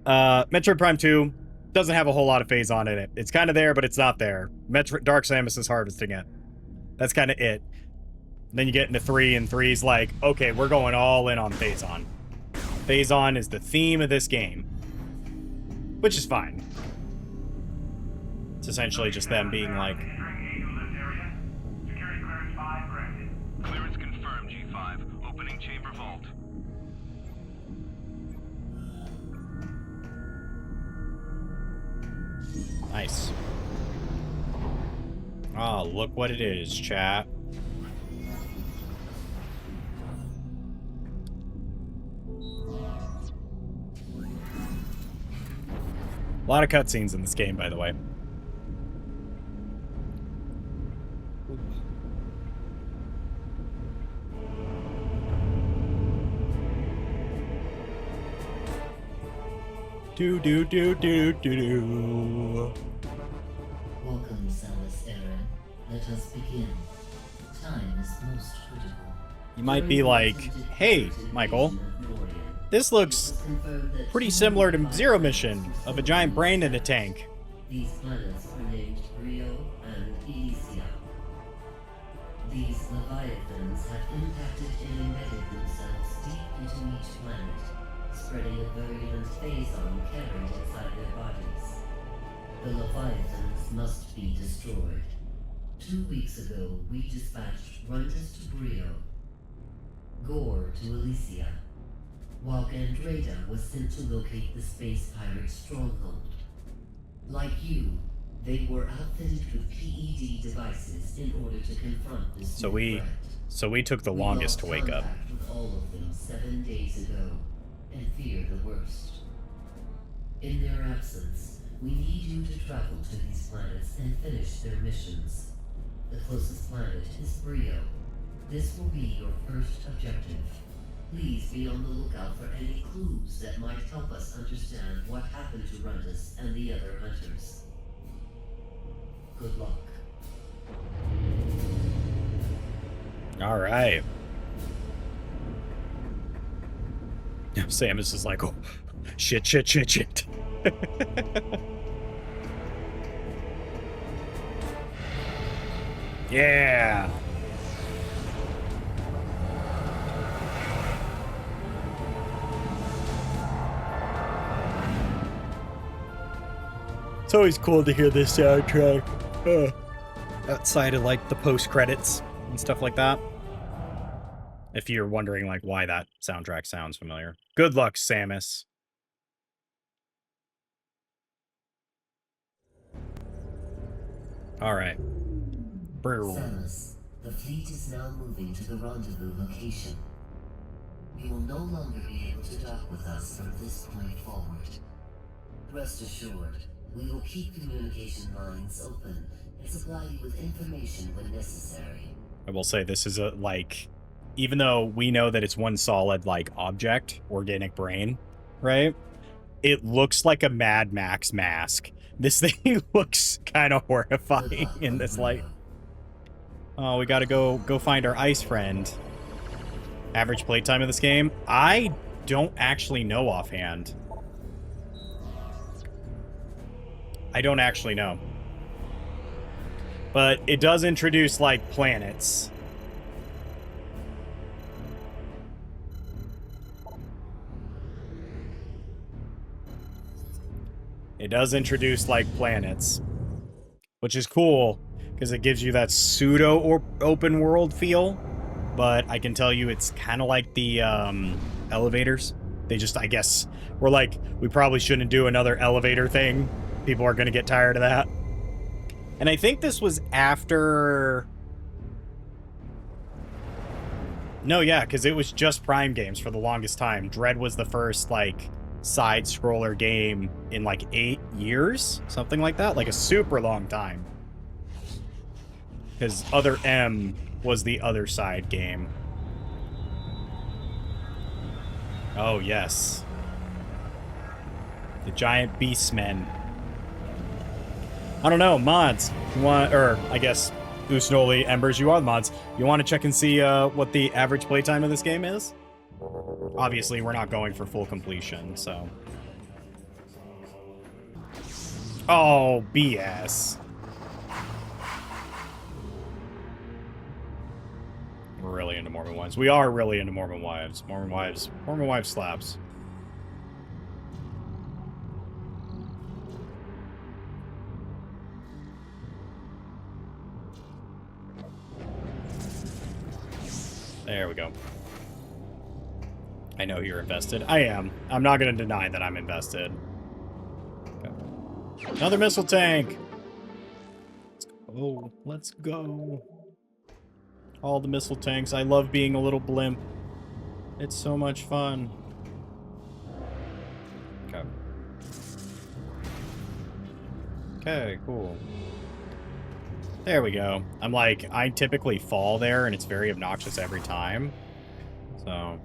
Metroid Prime 2 doesn't have a whole lot of phase-on in it. It's kind of there, but it's not there. Dark Samus is harvesting it. That's kind of it. Then you get into 3, and 3's like, okay, we're going all in on phase-on. Phase-on is the theme of this game. Which is fine. It's essentially just them being like... Clearance confirmed, G5. Opening chamber vault. Nice. Oh, look what it is, chat. A lot of cutscenes in this game, by the way. Do do do do do do. Welcome, Samus Aran. Let us begin. Time is most critical. You might be like, hey, Michael, this looks pretty similar to Zero Mission of a giant brain in a tank. These planets are named Brio and Elysia. These leviathans have impacted and embedded themselves deep into each planet, spreading a virulent phase-on carried inside their bodies. The leviathans must be destroyed. 2 weeks ago, we dispatched Runtus to Brio, Gore to Elysia, while Gandreda was sent to locate the space pirate stronghold. Like you, they were outfitted with PED devices in order to confront this So new threat. we took the longest to wake up. We lost contact with all of them 7 days ago, and fear the worst. In their absence, we need you to travel to these planets and finish their missions. The closest planet is Brio. This will be your first objective. Please be on the lookout for any clues that might help us understand what happened to Runtus and the other hunters. Good luck. All right. Samus is like, oh, shit, shit, shit, shit. Yeah. It's always cool to hear this soundtrack. Outside of like the post credits and stuff like that. If you're wondering, like, why that soundtrack sounds familiar. Good luck, Samus. All right. Samus, the fleet is now moving to the rendezvous location. You will no longer be able to dock with us from this point forward. Rest assured, we will keep communication lines open and supply you with information when necessary. I will say this is a, like, even though we know that it's one solid, like, object, organic brain, right? It looks like a Mad Max mask. This thing looks kind of horrifying in this light. Oh, we gotta go find our ice friend. Average playtime of this game? I don't actually know offhand. I don't actually know. But it does introduce, like, planets. It does introduce, like, planets. Which is cool, because it gives you that pseudo or open world feel. But I can tell you it's kind of like the elevators. They just, I guess, we're like, we probably shouldn't do another elevator thing. People are going to get tired of that. And I think this was after... No, yeah, because it was just Prime games for the longest time. Dread was the first, like, side-scroller game in, like, 8 years? Something like that? Like, a super long time. Because Other M was the other side game. Oh, yes. The giant beastmen. I don't know, mods. You want, or I guess, Usnoli, Embers, you are the mods. You want to check and see what the average playtime of this game is? Obviously, we're not going for full completion, so. Oh, BS. We're really into Mormon wives. We are really into Mormon wives. Mormon wives slaps. There we go. I know you're invested. I am. I'm not going to deny that I'm invested. Okay. Another missile tank. Oh, let's go. All the missile tanks. I love being a little blimp. It's so much fun. Okay. Okay, cool. There we go. I'm like, I typically fall there, and it's very obnoxious every time. So.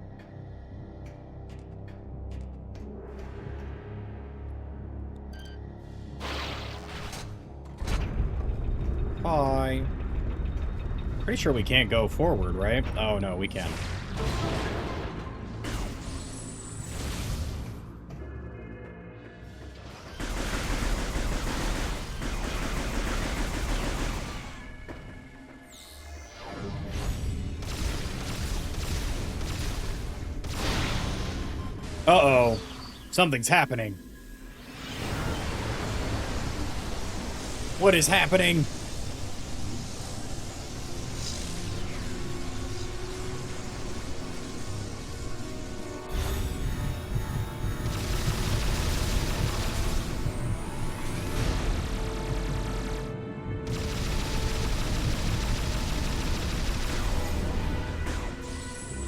Bye. Pretty sure we can't go forward, right? Oh, no, we can. Uh-oh. Something's happening. What is happening?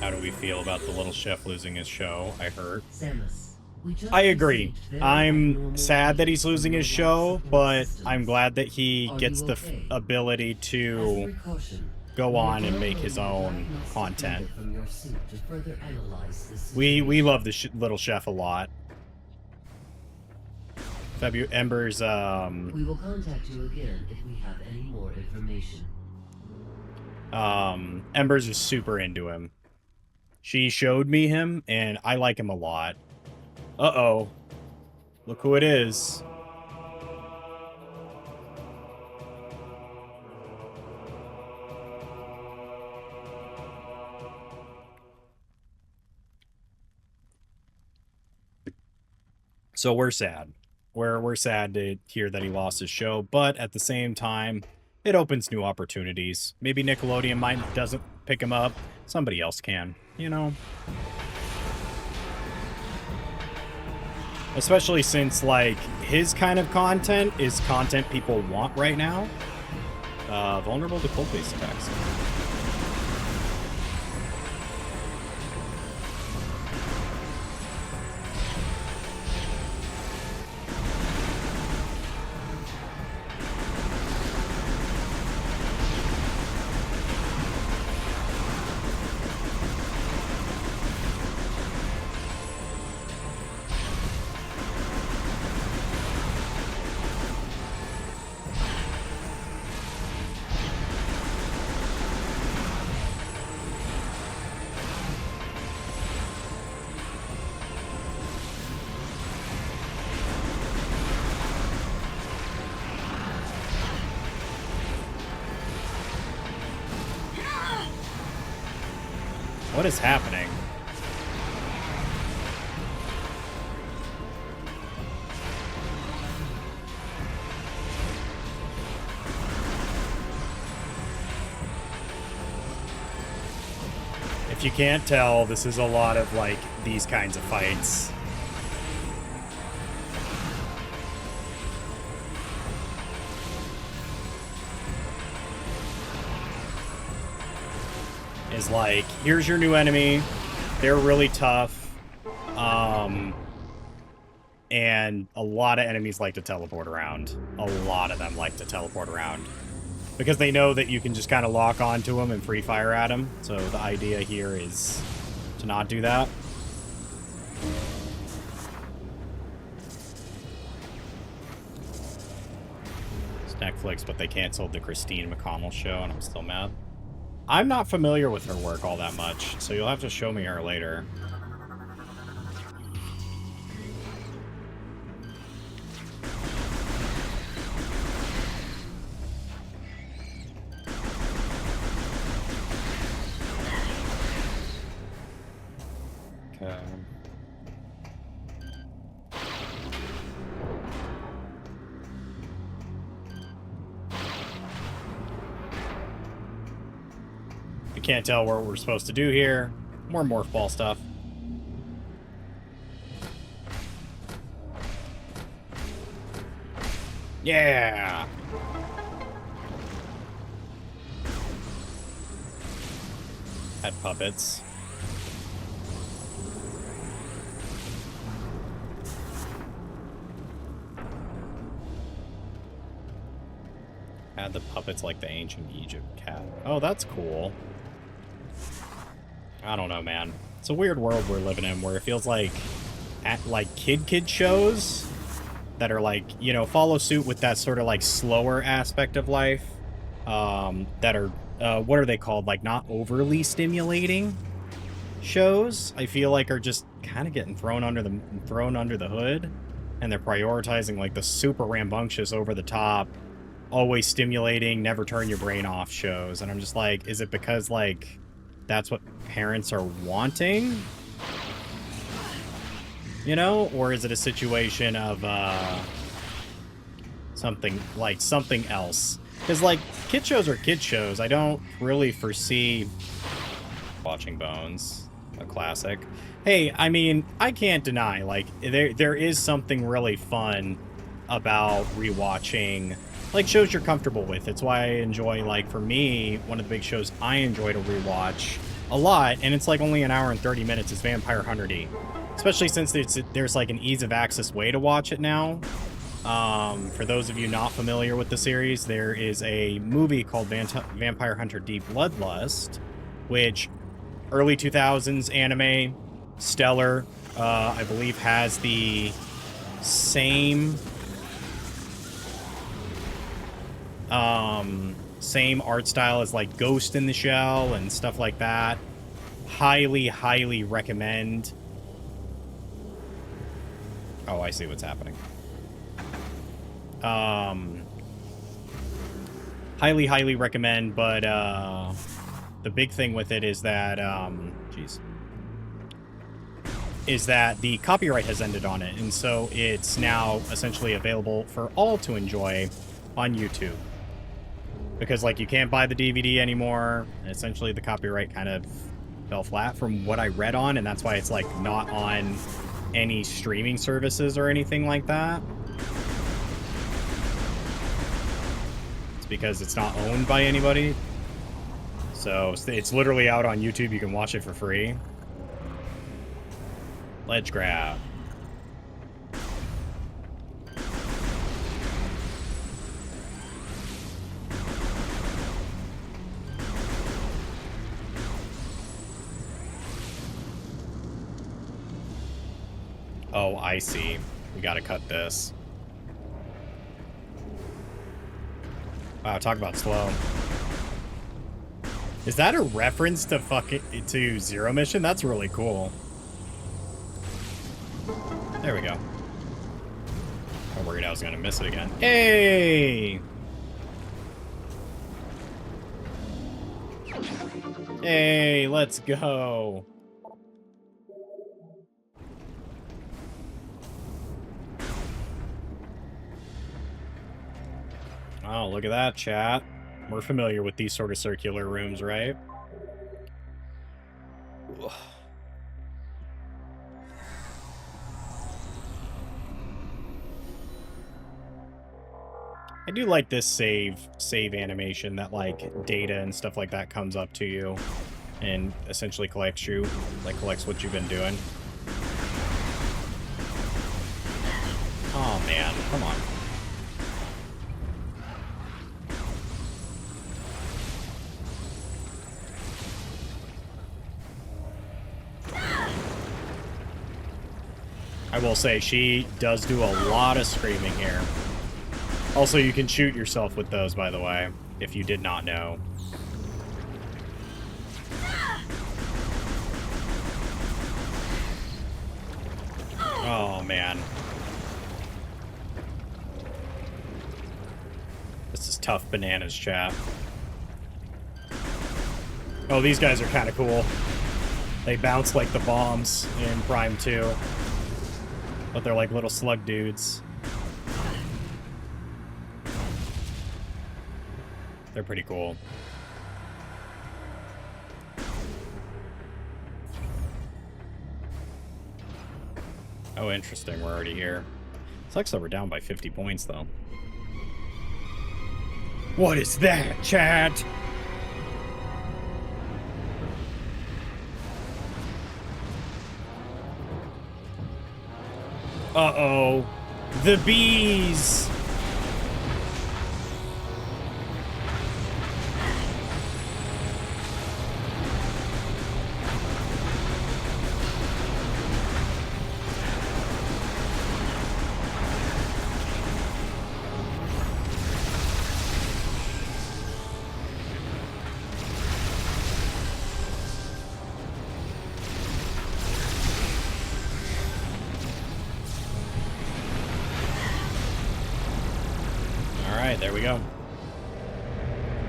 How do we feel about the little chef losing his show? I heard. I agree. I'm sad that he's losing his show, but I'm glad that he gets the ability to go on and make his own content. We love the little chef a lot. Embers, We will contact you again if we have any more information. Embers is super into him. She showed me him, and I like him a lot. Uh-oh. Look who it is. So we're sad. We're sad to hear that he lost his show, but at the same time, it opens new opportunities. Maybe Nickelodeon doesn't pick him up. somebody else can, you know? Especially since, like, his kind of content is content people want right now. Vulnerable to cold-based attacks. What is happening? If you can't tell, this is a lot of, like, these kinds of fights. Is like, here's your new enemy. They're really tough. And a lot of enemies like to teleport around. A lot of them like to teleport around. Because they know that you can just kind of lock onto them and free fire at them. So the idea here is to not do that. It's Netflix, but they canceled the Christine McConnell show, and I'm still mad. I'm not familiar with her work all that much, so you'll have to show me her later. Okay. You can't tell what we're supposed to do here. More morph ball stuff. Yeah! Had puppets. Had the puppets like the ancient Egypt cat. Oh, that's cool. I don't know, man. It's a weird world we're living in where it feels like kid shows that are like, you know, follow suit with that sort of like slower aspect of life. That are what are they called? Like not overly stimulating shows. I feel like are just kind of getting thrown under the hood, and they're prioritizing like the super rambunctious, over the top, always stimulating, never turn your brain off shows. And I'm just like, is it because like that's what parents are wanting? You know? Or is it a situation of something else? Because like kid shows are kid shows. I don't really foresee watching Bones, a classic. Hey, I mean, I can't deny, like, there is something really fun about rewatching like shows you're comfortable with. It's why I enjoy, like, for me, one of the big shows I enjoy to rewatch a lot, and it's like only an hour and 30 minutes, is Vampire Hunter D. Especially since there's like an ease of access way to watch it now. For those of you not familiar with the series, there is a movie called Vampire Hunter D Bloodlust, which early 2000s anime, stellar, I believe has the same art style as like Ghost in the Shell and stuff like that. Highly recommend. Oh, I see what's happening. Highly recommend, but the big thing with it is that is that the copyright has ended on it, and so it's now essentially available for all to enjoy on YouTube. Because, like, you can't buy the DVD anymore. Essentially, the copyright kind of fell flat from what I read on, and that's why it's like not on any streaming services or anything like that. It's because it's not owned by anybody. So it's literally out on YouTube. You can watch it for free. Ledge grab. Oh, I see. We gotta cut this. Wow, talk about slow. Is that a reference to Zero Mission? That's really cool. There we go. I'm worried I was gonna miss it again. Hey! Hey, let's go. Oh, look at that, chat. We're familiar with these sort of circular rooms, right? Ugh. I do like this save animation that like data and stuff like that comes up to you and essentially collects what you've been doing. Oh man, come on. I will say, she does do a lot of screaming here. Also, you can shoot yourself with those, by the way, if you did not know. Oh, man. This is tough bananas, chat. Oh, these guys are kind of cool. They bounce like the bombs in Prime 2. But they're like little slug dudes. They're pretty cool. Oh, interesting. We're already here. Sucks that we're down by 50 points, though. What is that, chat? Uh-oh. The bees! There we go.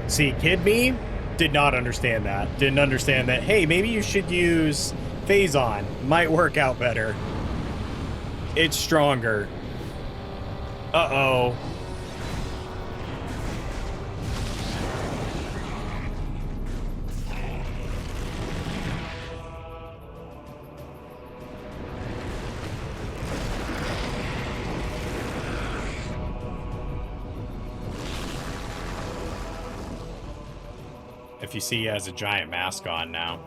See, kid me did not understand that. Didn't understand that, hey, maybe you should use Phazon. Might work out better. It's stronger. Uh-oh. If you see, he has a giant mask on now.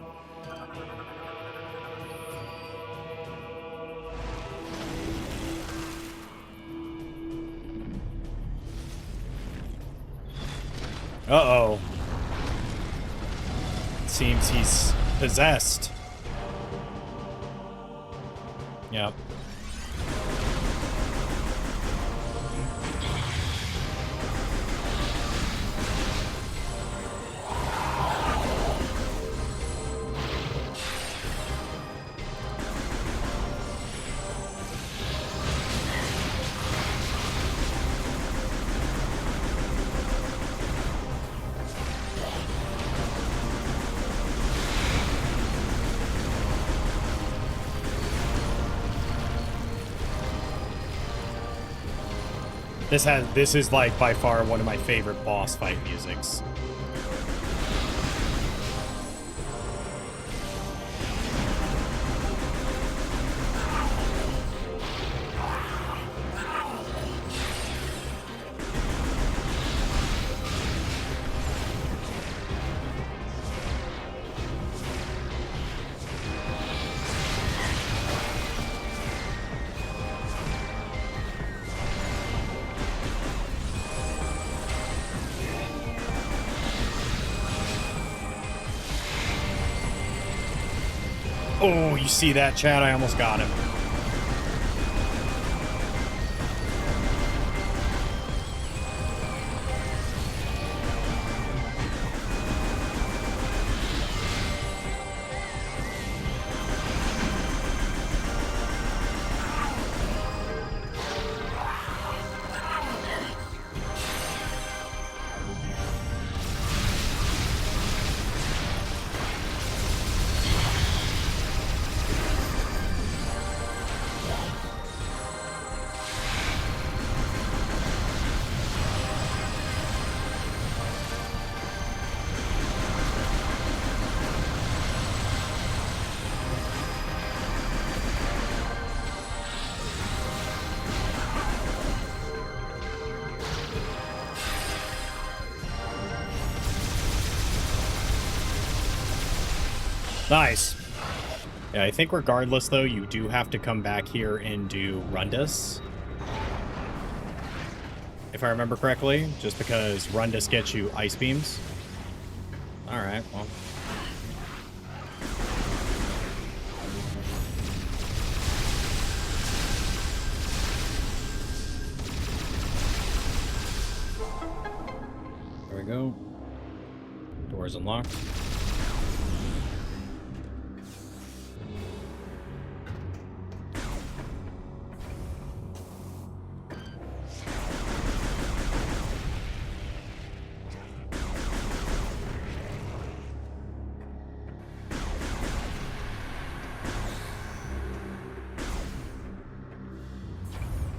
Uh-oh. Seems he's possessed. Yep. This is like by far one of my favorite boss fight musics. Oh, you see that, Chad? I almost got him. Nice. Yeah, I think regardless, though, you do have to come back here and do Rundus. If I remember correctly, just because Rundus gets you Ice Beams. Alright, well. There we go. Doors unlocked.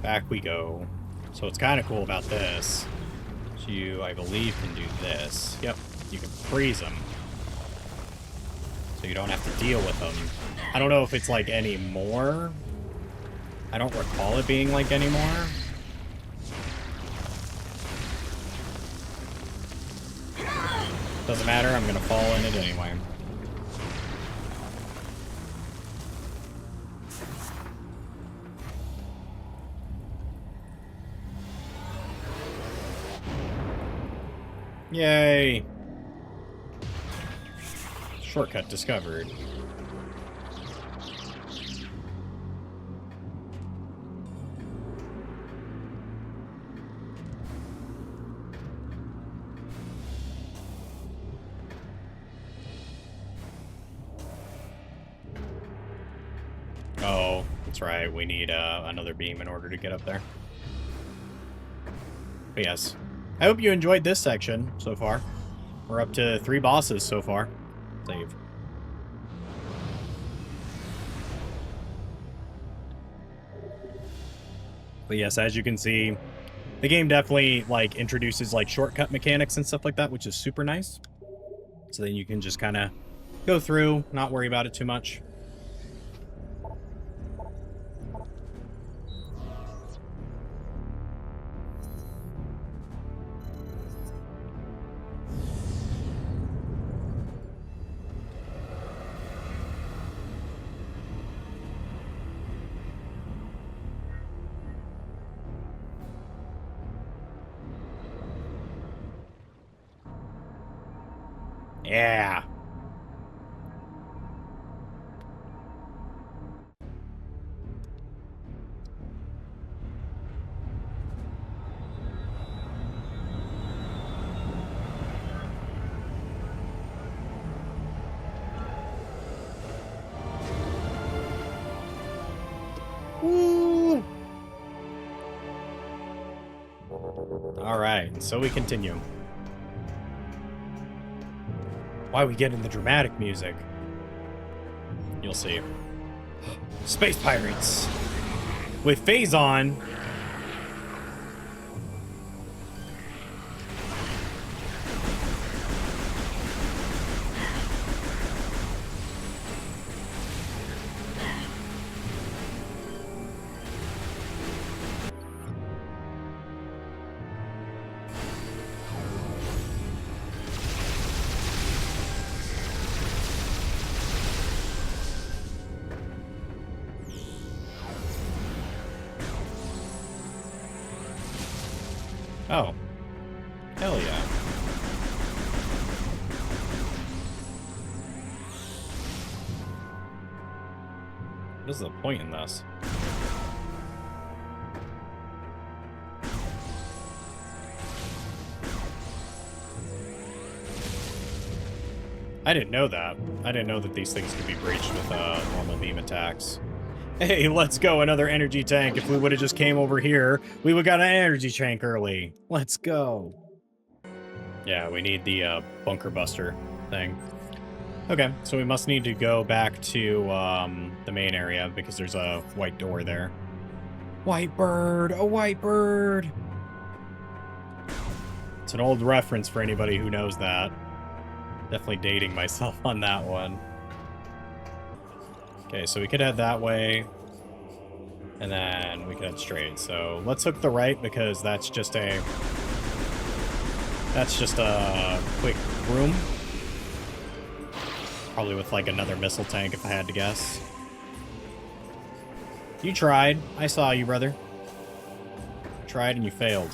Back we go. So what's kind of cool about this, so you, I believe, can do this. Yep, you can freeze them. So you don't have to deal with them. I don't know if it's like any more. I don't recall it being like any more. Doesn't matter, I'm gonna fall in it anyway. Yay! Shortcut discovered. Oh, that's right. We need another beam in order to get up there. But yes. I hope you enjoyed this section so far. We're up to 3 bosses so far. Save. But yes, as you can see, the game definitely like introduces like shortcut mechanics and stuff like that, which is super nice. So then you can just kind of go through, not worry about it too much. Yeah. Woo! All right, and so we continue. Why we get in the dramatic music? You'll see. Space Pirates with Phazon. Oh. Hell yeah. What is the point in this? I didn't know that. I didn't know that these things could be breached with normal beam attacks. Hey, let's go, another energy tank. If we would have just came over here, we would have got an energy tank early. Let's go. Yeah, we need the bunker buster thing. Okay, so we must need to go back to the main area because there's a white door there. White bird! A white bird! It's an old reference for anybody who knows that. Definitely dating myself on that one. Okay, so we could head that way. And then we could head straight. So let's hook the right because that's just a... That's just a quick room. Probably with like another missile tank if I had to guess. You tried. I saw you, brother. You tried and you failed.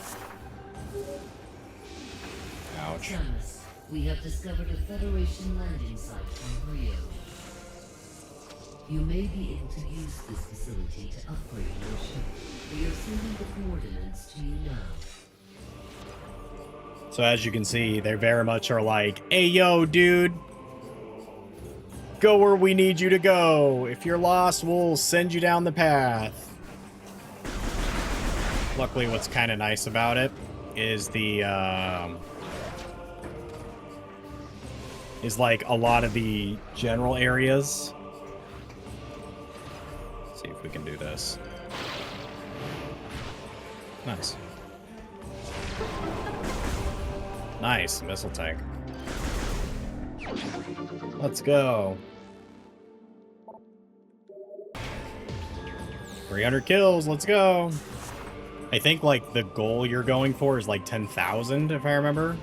Ouch. Thomas, we have discovered a Federation landing site on Rio. You may be able to use this facility to upgrade your ship. We are sending the coordinates to you now. So as you can see, they very much are like, hey, yo, dude. Go where we need you to go. If you're lost, we'll send you down the path. Luckily, what's kind of nice about it is the, is like a lot of the general areas. Let's see if we can do this. Nice. Nice, missile tank. Let's go. 300 kills, let's go. I think, like, the goal you're going for is, like, 10,000, if I remember.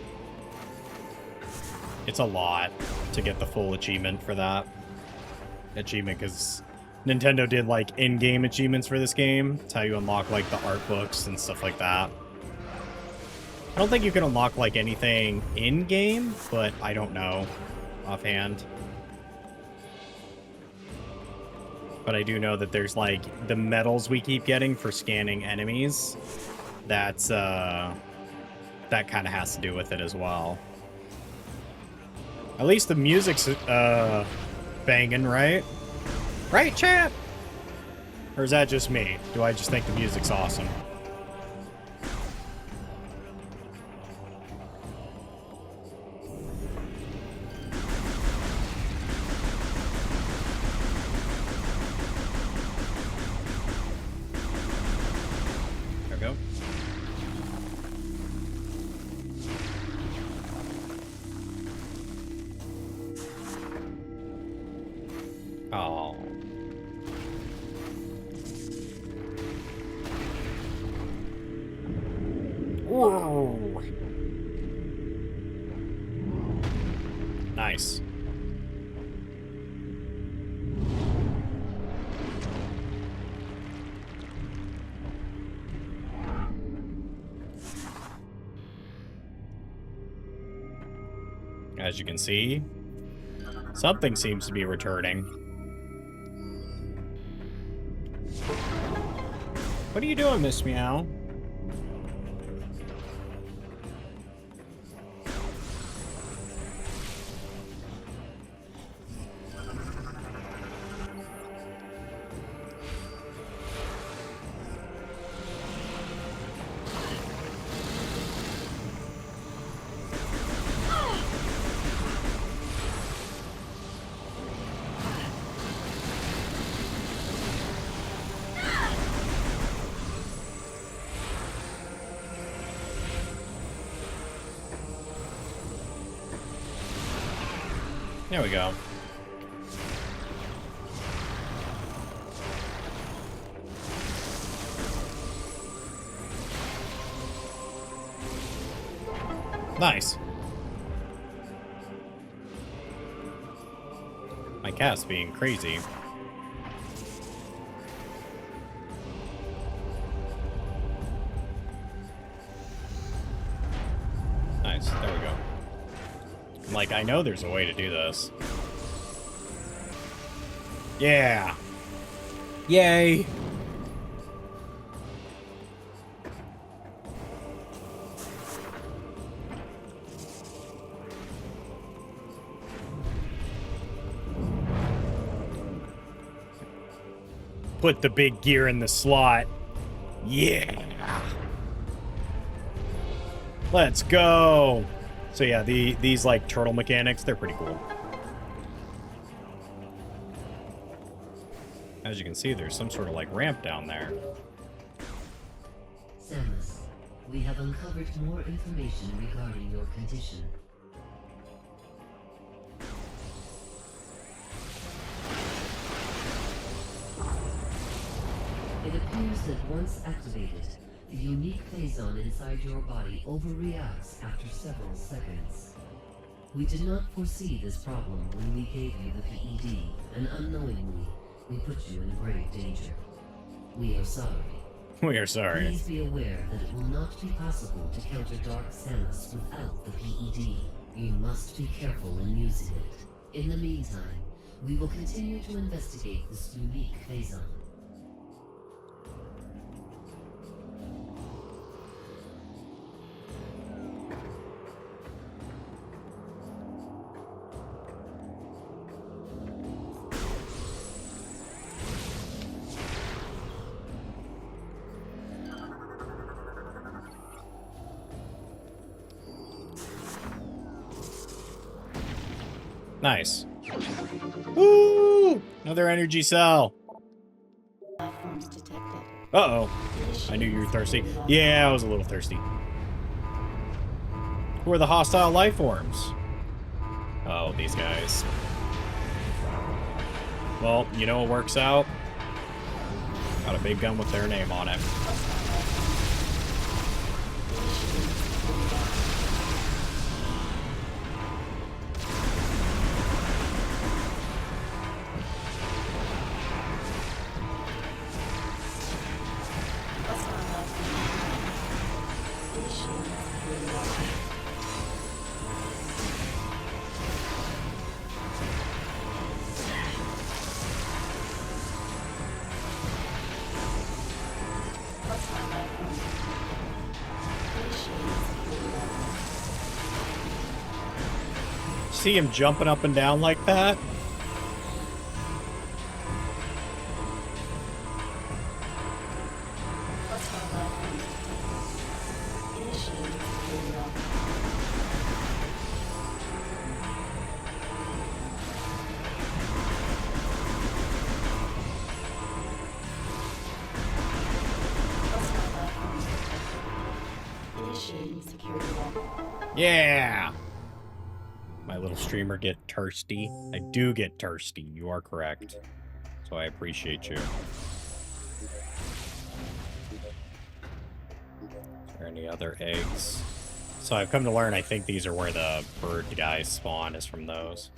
It's a lot to get the full achievement for that. Achievement, because Nintendo did, like, in-game achievements for this game. It's how you unlock, like, the art books and stuff like that. I don't think you can unlock, like, anything in-game, but I don't know offhand. But I do know that there's, like, the medals we keep getting for scanning enemies. That's, that kind of has to do with it as well. At least the music's, banging, right? Right, chat? Or is that just me? Do I just think the music's awesome? Oh. Whoa. Nice. As you can see, something seems to be returning. What are you doing, Miss Meow? There we go. Nice. My cat's being crazy. Nice, there we go. Like, I know there's a way to do this. Yeah. Yay! Put the big gear in the slot. Yeah! Let's go! So yeah, these like turtle mechanics, they're pretty cool. As you can see, there's some sort of like ramp down there. Samus, we have uncovered more information regarding your condition. It appears that once activated, the unique phazon inside your body overreacts after several seconds. We did not foresee this problem when we gave you the PED, and unknowingly, we put you in grave danger. We are sorry. We are sorry. Please be aware that it will not be possible to counter Dark Samus without the PED. You must be careful in using it. In the meantime, we will continue to investigate this unique phazon. Nice. Woo! Another energy cell. Uh-oh. I knew you were thirsty. Yeah, I was a little thirsty. Who are the hostile life forms? Oh, these guys. Well, you know what works out? Got a big gun with their name on it. See him jumping up and down like that? Yeah! My little streamer get thirsty. I do get thirsty. You are correct. So I appreciate you. Is there any other eggs? So I've come to learn I think these are where the bird guys spawn, is from those.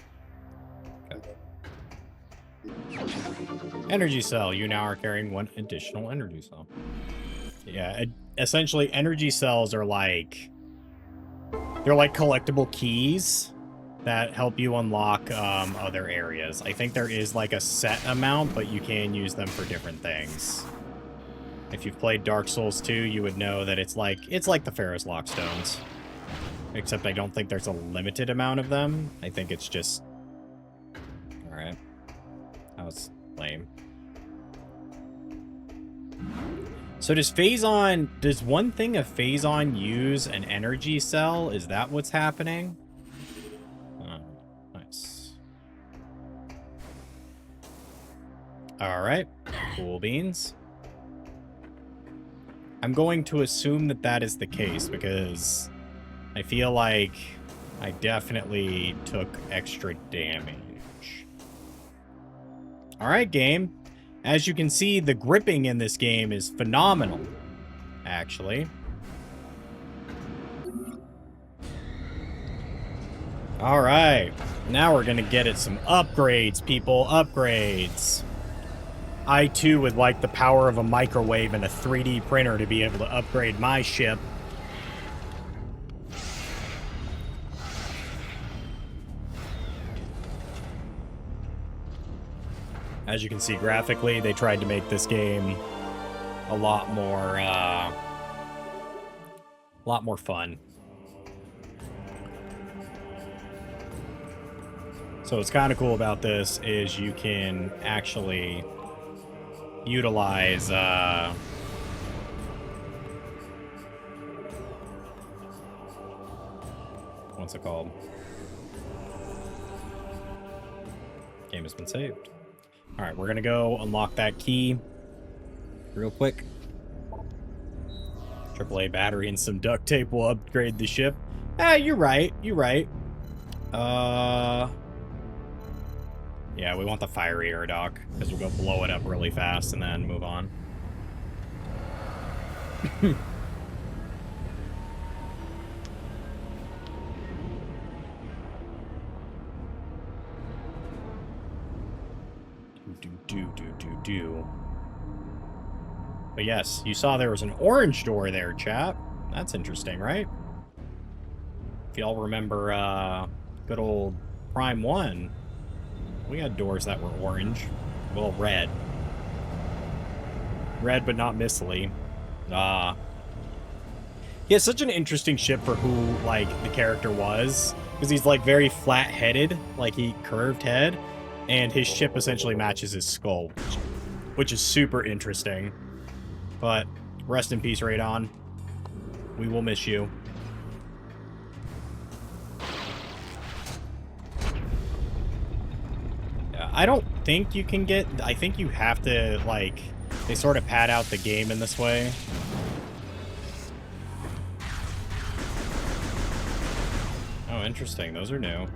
Okay. Energy cell. You now are carrying one additional energy cell. Yeah, essentially energy cells are like... They're like collectible keys that help you unlock other areas. I think there is like a set amount, but you can use them for different things. If you've played Dark Souls 2, you would know that it's like the Pharaoh's Lockstones. Except I don't think there's a limited amount of them. I think it's just... Alright. That was lame. So does one thing of Phazon use an energy cell? Is that what's happening? Oh, nice. Alright. Cool beans. I'm going to assume that that is the case because I feel like I definitely took extra damage. Alright, game. As you can see, the gripping in this game is phenomenal, actually. Alright, now we're gonna get at some upgrades, people. Upgrades. I, too, would like the power of a microwave and a 3D printer to be able to upgrade my ship. As you can see graphically, they tried to make this game a lot more fun. So what's kind of cool about this is you can actually utilize what's it called? Game has been saved. All right, we're gonna go unlock that key real quick. AAA battery and some duct tape will upgrade the ship. Ah, you're right. You're right. Yeah, we want the fire air dock because we'll go blow it up really fast and then move on. do. But yes, you saw there was an orange door there, chat. That's interesting, right? If y'all remember good old Prime 1, we had doors that were orange. Well, red. Red, but not mistily. He has such an interesting ship for who, like, the character was. Because he's, like, very flat-headed. Like, he curved head. And his ship essentially matches his skull. Which is super interesting. But, rest in peace, Radon. We will miss you. I don't think you can get... I think you have to, like... They sort of pad out the game in this way. Oh, interesting. Those are new.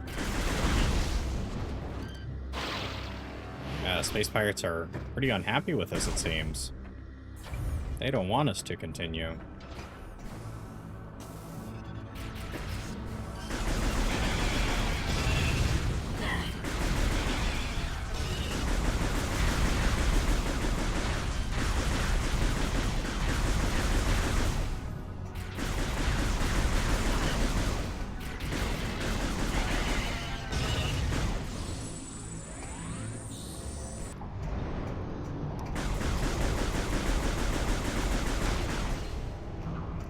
Yeah, Space Pirates are pretty unhappy with us, it seems. They don't want us to continue.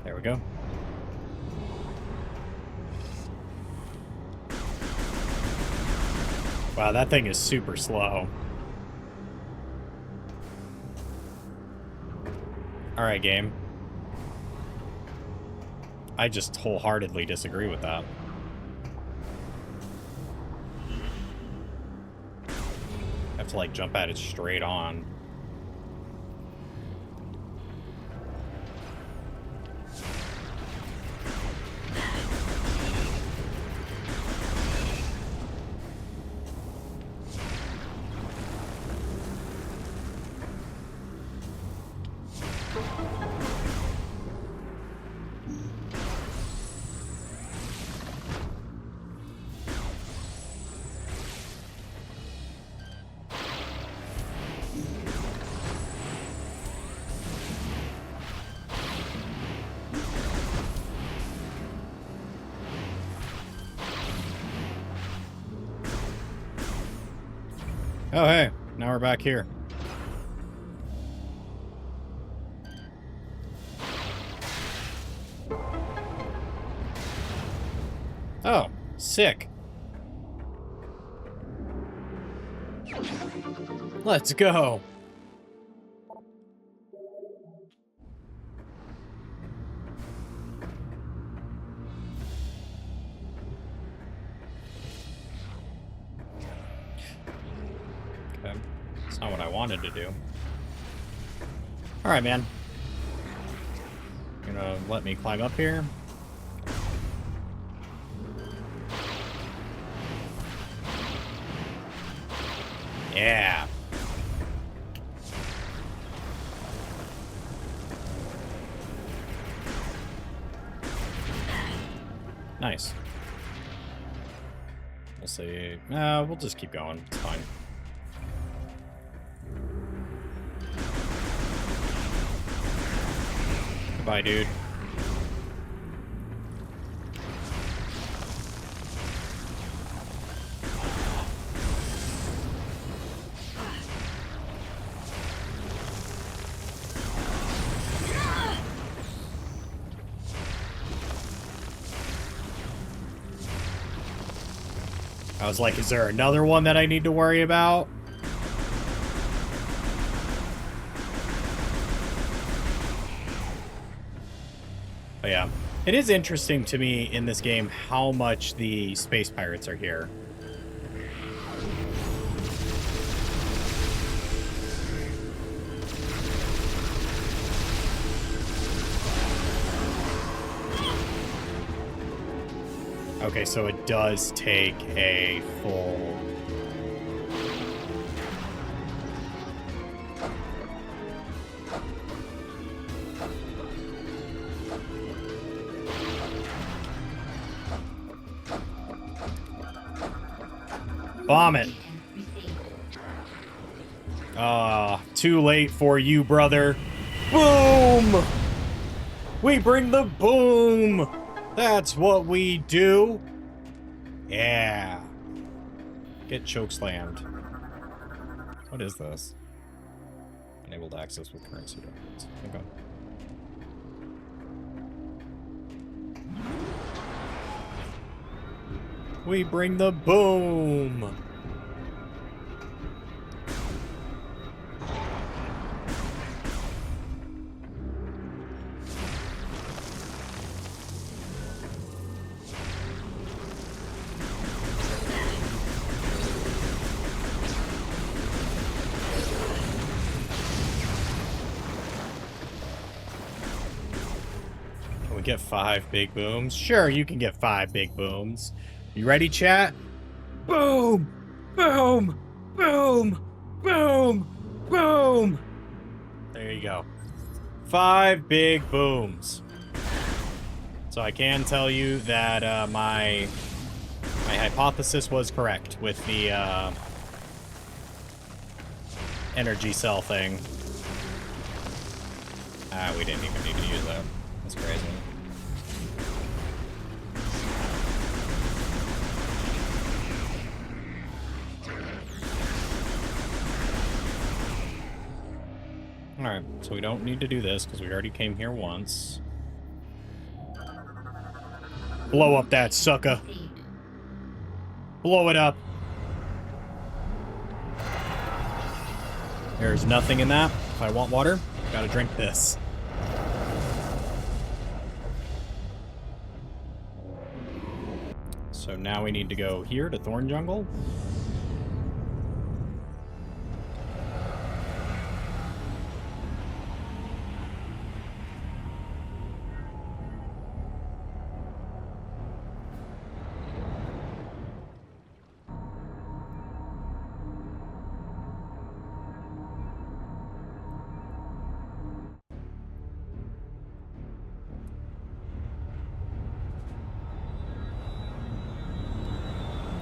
There we go. Wow, that thing is super slow. Alright, game. I just wholeheartedly disagree with that. I have to, like, jump at it straight on. Oh, hey, now we're back here. Oh, sick. Let's go. Okay. It's not what I wanted to do. Alright, man. You gonna let me climb up here? Yeah. Nice. We'll see. We'll just keep going. It's fine. Goodbye, dude. I was like, is there another one that I need to worry about? But yeah, it is interesting to me in this game how much the space pirates are here. Okay, so it does take a full... Bomb it. Too late for you, brother. Boom! We bring the boom! That's what we do. Yeah. Get chokeslammed. What is this? Enabled access with currency documents. Okay. We bring the boom. Can we get 5 big booms? Sure, you can get 5 big booms. You ready, chat? Boom! Boom! Boom! Boom! Boom! There you go. 5 big booms. So I can tell you that my hypothesis was correct with the energy cell thing. We didn't even need to use that. That's crazy. Alright, so we don't need to do this because we already came here once. Blow up that sucker. Blow it up. There's nothing in that. If I want water, gotta drink this. So now we need to go here to Thorn Jungle.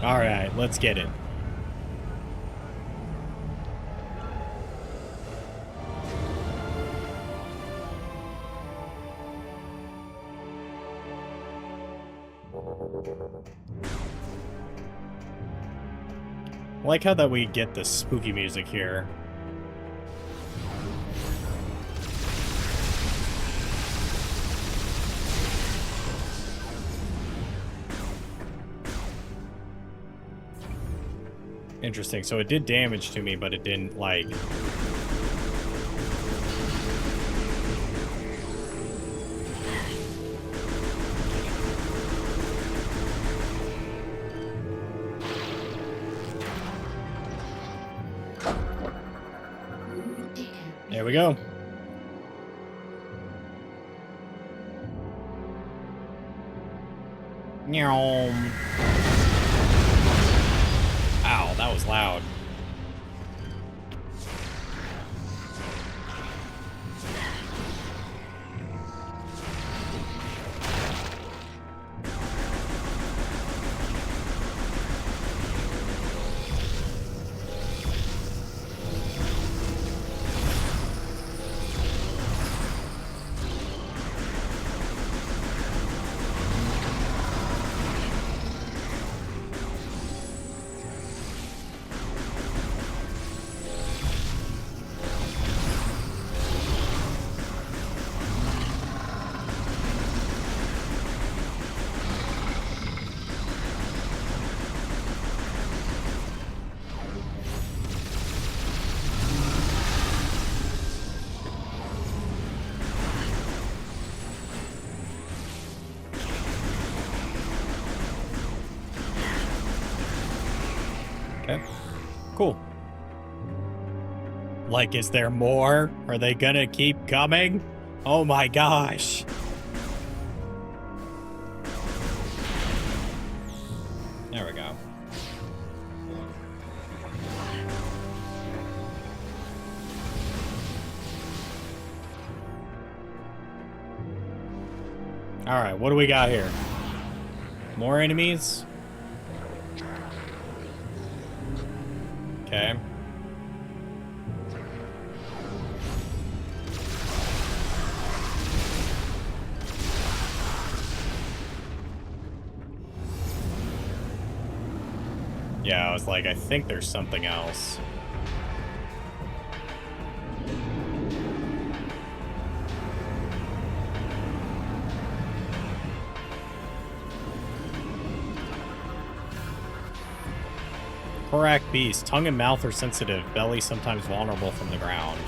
All right, let's get it. I like how that we get the spooky music here. Interesting. So it did damage to me, but it didn't, like... There we go. Meow. Ow, that was loud. Cool. Like, is there more? Are they gonna keep coming? Oh my gosh. There we go. Alright, what do we got here? More enemies? Okay. Yeah, I was like, I think there's something else. Korak beast. Tongue and mouth are sensitive. Belly sometimes vulnerable from the ground.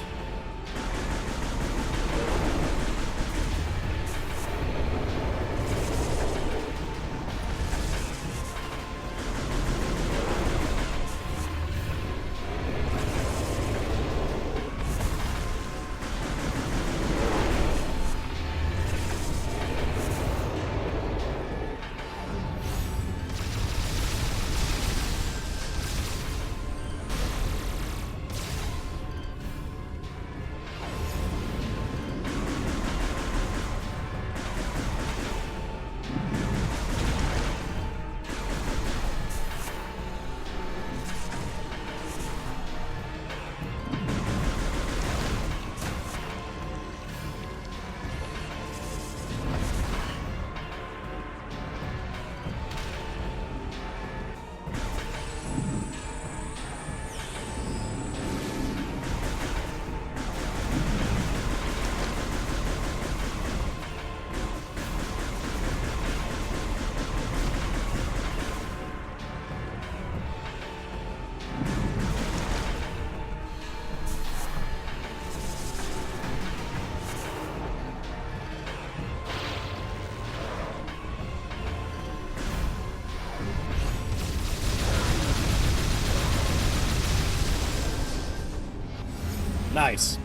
Nice.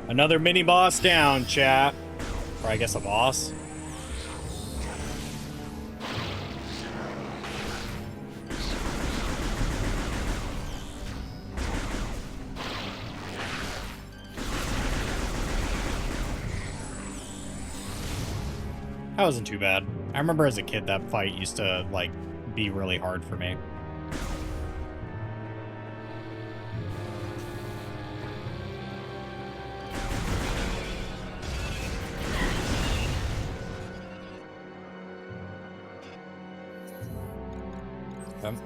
Another mini boss down, chat. Or I guess a boss. That wasn't too bad. I remember as a kid that fight used to, like, be really hard for me. Okay.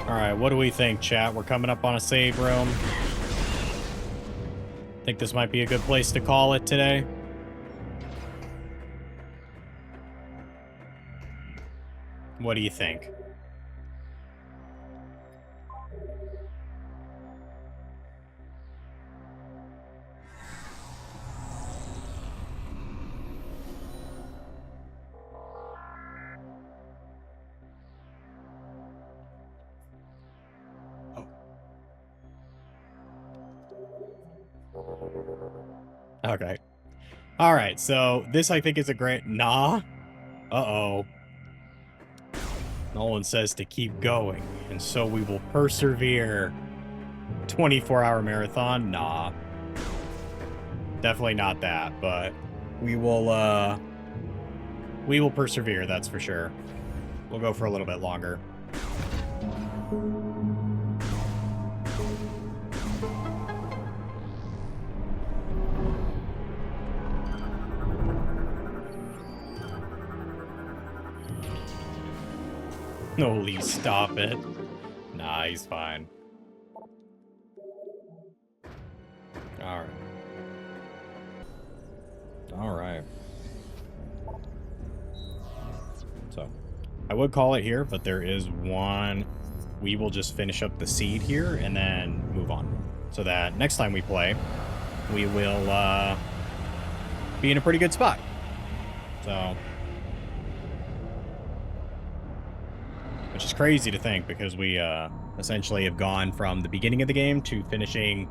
Alright, what do we think, chat? We're coming up on a save room. Think this might be a good place to call it today. What do you think? Okay. All right, so this I think is a great... Nah. Uh-oh. Nolan says to keep going, and so we will persevere. 24-hour marathon? Nah. Definitely not that, but we will persevere, that's for sure. We'll go for a little bit longer. Holy, stop it. Nah, he's fine. Alright. Alright. So, I would call it here, but there is one we will just finish up the seed here and then move on. So that next time we play, we will be in a pretty good spot. So, which is crazy to think because we essentially have gone from the beginning of the game to finishing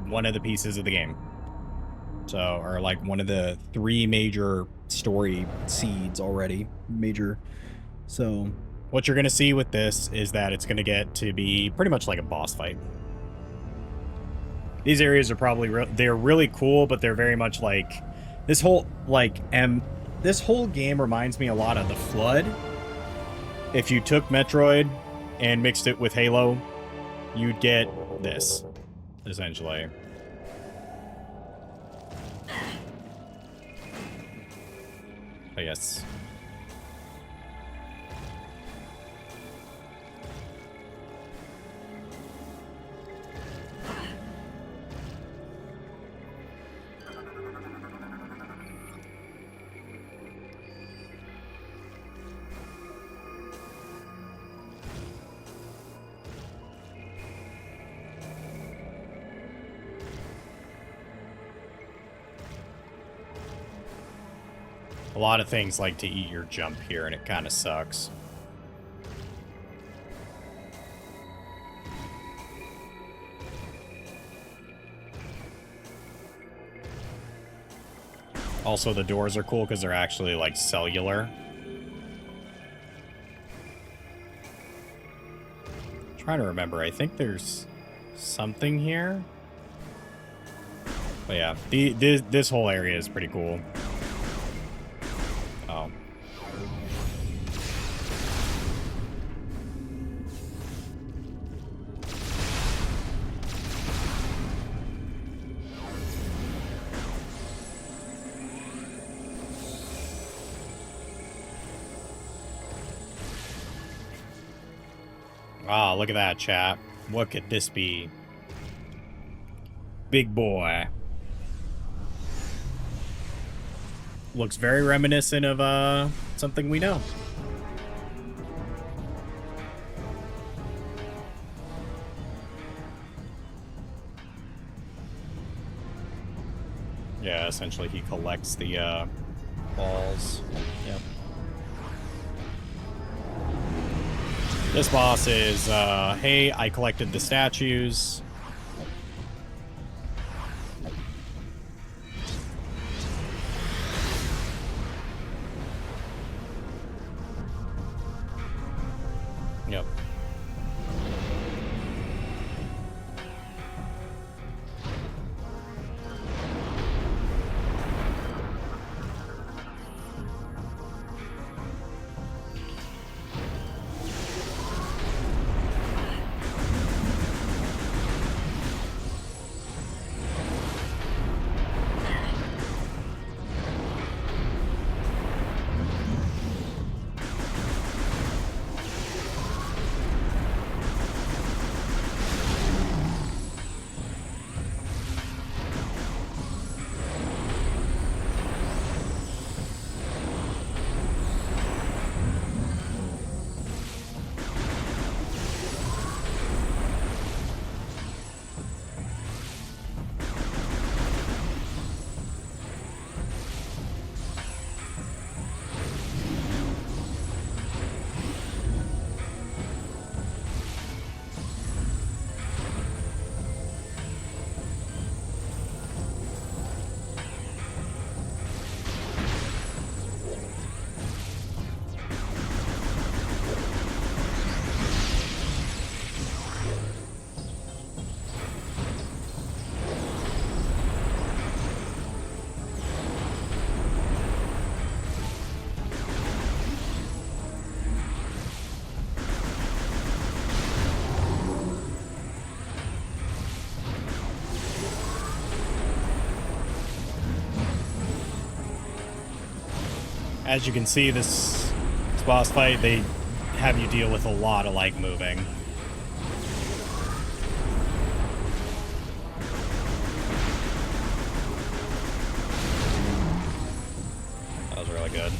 one of the pieces of the game. So, or like one of the 3 major story seeds already. So, what you're going to see with this is that it's going to get to be pretty much like a boss fight. These areas are probably they're really cool, but they're very much like this whole this whole game reminds me a lot of the Flood. If you took Metroid and mixed it with Halo, you'd get this, essentially. But yes. A lot of things like to eat your jump here, and it kind of sucks. Also, the doors are cool because they're actually, like, cellular. I'm trying to remember. I think there's something here. But yeah, this whole area is pretty cool. Oh. Ah, look at that, chat. What could this be? Big boy. Looks very reminiscent of something we know. Yeah, essentially he collects the balls. Yep. This boss is hey, I collected the statues. Yep. As you can see, this boss fight, they have you deal with a lot of, like, moving. That was really good.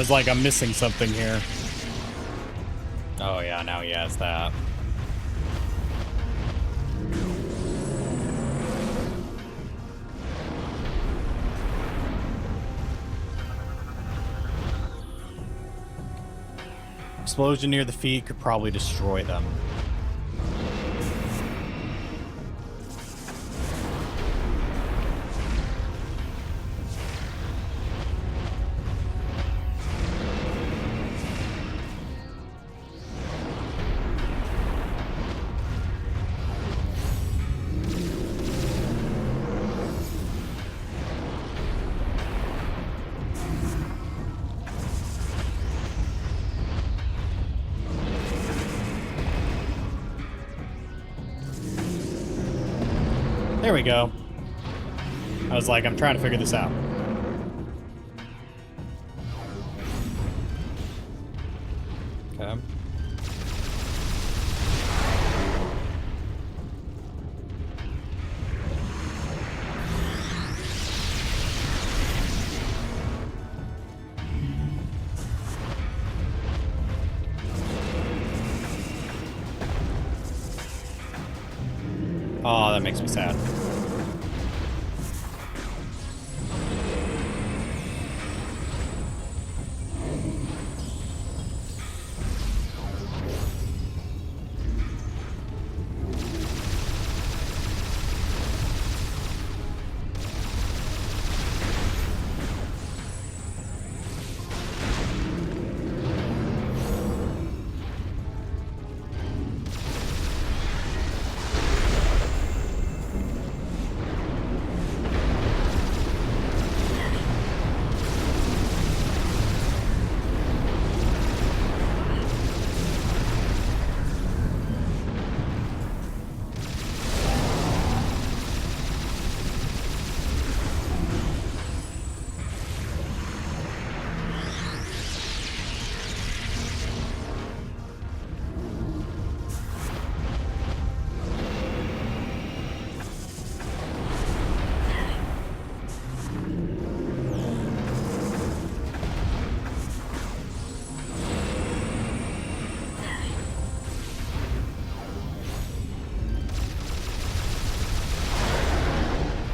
was like, I'm missing something here. Oh yeah, now he has that. Explosion near the feet could probably destroy them. There we go. I was like, I'm trying to figure this out. Okay. Oh, that makes me sad.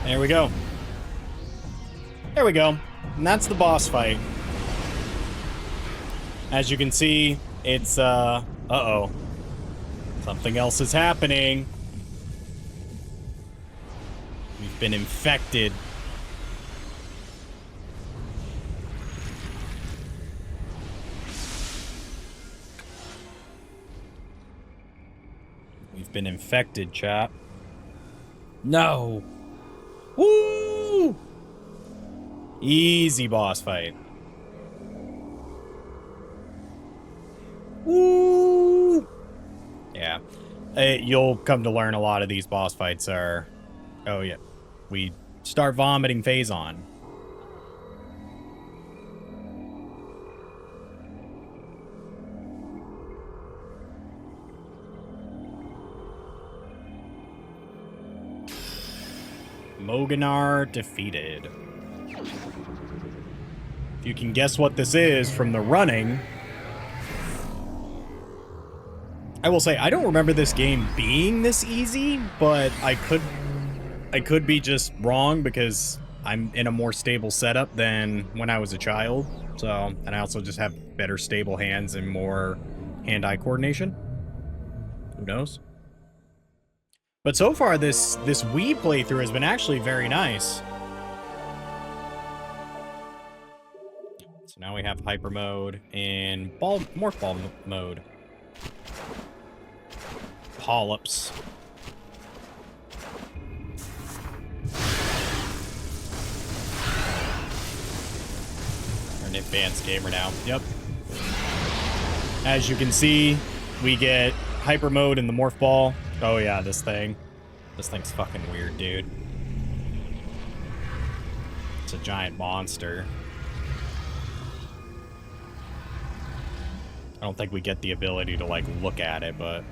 There we go. There we go. And that's the boss fight. As you can see, it's, uh-oh. Something else is happening. We've been infected. We've been infected, chat. No! Woo! Easy boss fight. Woo! Yeah. You'll come to learn a lot of these boss fights are... Oh, yeah. We start vomiting Phazon. Moganar defeated. If you can guess what this is from the running... I will say, I don't remember this game being this easy, but I could be just wrong because I'm in a more stable setup than when I was a child. So, and I also just have better stable hands and more hand-eye coordination. Who knows? But so far, this Wii playthrough has been actually very nice. So now we have Hyper Mode and Morph Ball mode. Polyps. We're an advanced gamer now. Yep. As you can see, we get Hyper Mode in the Morph Ball. Oh yeah, this thing. This thing's fucking weird, dude. It's a giant monster. I don't think we get the ability to, like, look at it, but...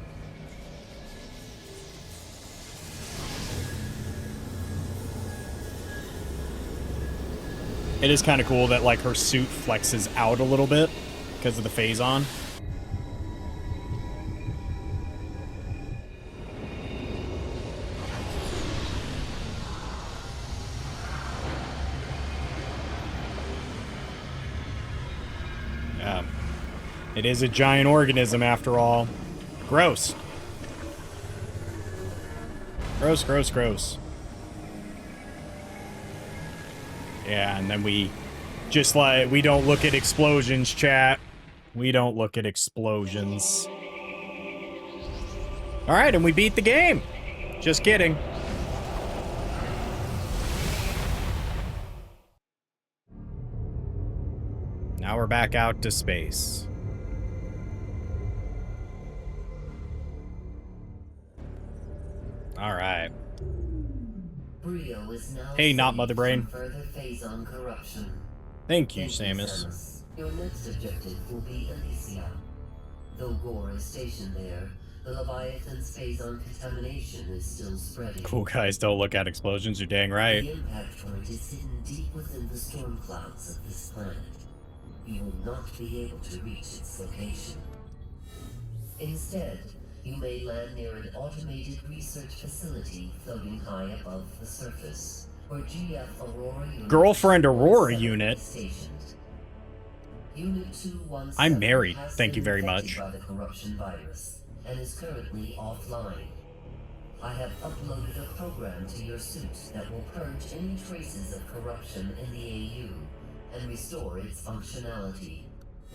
It is kind of cool that, like, her suit flexes out a little bit because of the phase-on. It is a giant organism, after all. Gross. Gross, gross, gross. Yeah, and then we just, like, we don't look at explosions, chat. We don't look at explosions. All right, and we beat the game. Just kidding. Now we're back out to space. All right. Brio is now Hey, not safe Mother Brain. from further phase-on corruption. Thank you, Samus. Your next objective will be Elysia. Though Gore is stationed there, the Leviathan's phase-on contamination is still spreading. Cool guys don't look at explosions, you're dang right. The impact point is hidden deep within the storm clouds of this planet. You will not be able to reach its location. Instead, you may land near an automated research facility floating high above the surface, where GF Aurora Unit Girlfriend Aurora Unit. Stationed. Unit 217 I'm married, has thank you been very infected much. by the corruption virus and is currently offline. I have uploaded a program to your suit that will purge any traces of corruption in the AU and restore its functionality.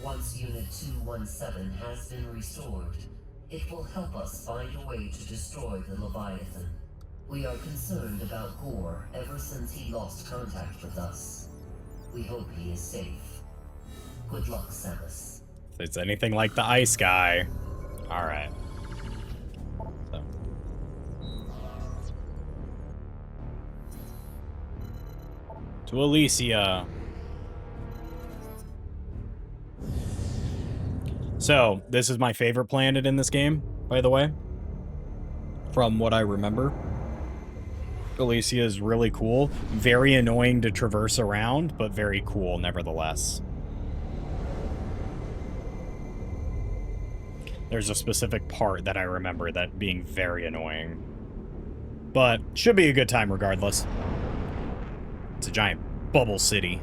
Once Unit 217 has been restored, it will help us find a way to destroy the Leviathan. We are concerned about Gore ever since he lost contact with us. We hope he is safe. Good luck, Samus. If it's anything like the ice guy. Alright. So. To Elysia. So, this is my favorite planet in this game, by the way. From what I remember. Elysia is really cool. Very annoying to traverse around, but very cool nevertheless. There's a specific part that I remember that being very annoying. But should be a good time regardless. It's a giant bubble city.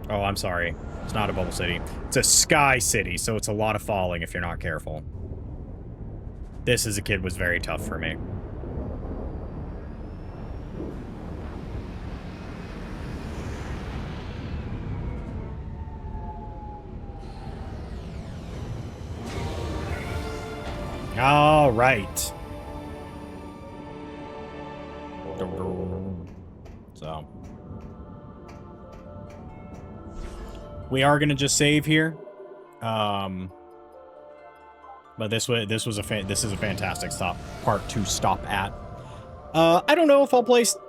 Oh, I'm sorry. It's not a bubble city. It's a sky city, so it's a lot of falling if you're not careful. This as a kid was very tough for me. All right. So we are gonna just save here, but this is a fantastic part to stop at. I don't know if I'll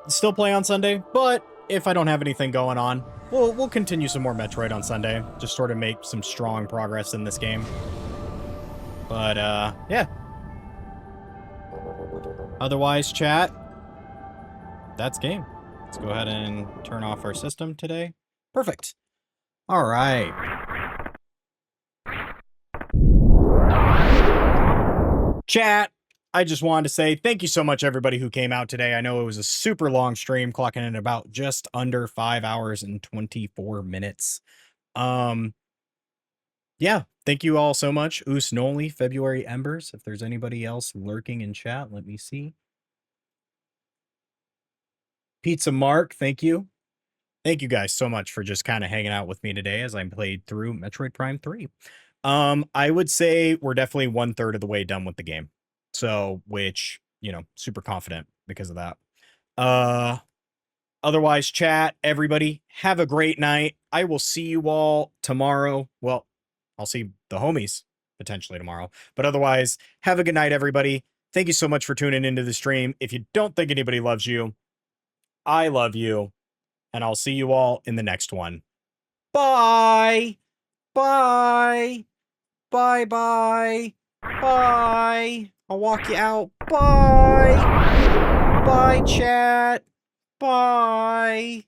still play on Sunday, but if I don't have anything going on, we'll continue some more Metroid on Sunday. Just sort of make some strong progress in this game. But yeah. Otherwise, chat, that's game. Let's go ahead and turn off our system today. Perfect. All right. Chat, I just wanted to say thank you so much, everybody who came out today. I know it was a super long stream, clocking in about just under 5 hours and 24 minutes. Yeah, thank you all so much. Oos Noli, February Embers. If there's anybody else lurking in chat, let me see. Pizza Mark, thank you. Thank you guys so much for just kind of hanging out with me today as I played through Metroid Prime 3. I would say we're definitely 1/3 of the way done with the game. So, which, you know, super confident because of that. Otherwise, chat, everybody, have a great night. I will see you all tomorrow. Well, I'll see the homies potentially tomorrow. But otherwise, have a good night, everybody. Thank you so much for tuning into the stream. If you don't think anybody loves you, I love you. And I'll see you all in the next one. Bye. Bye. Bye, bye. Bye. I'll walk you out. Bye. Bye, chat. Bye!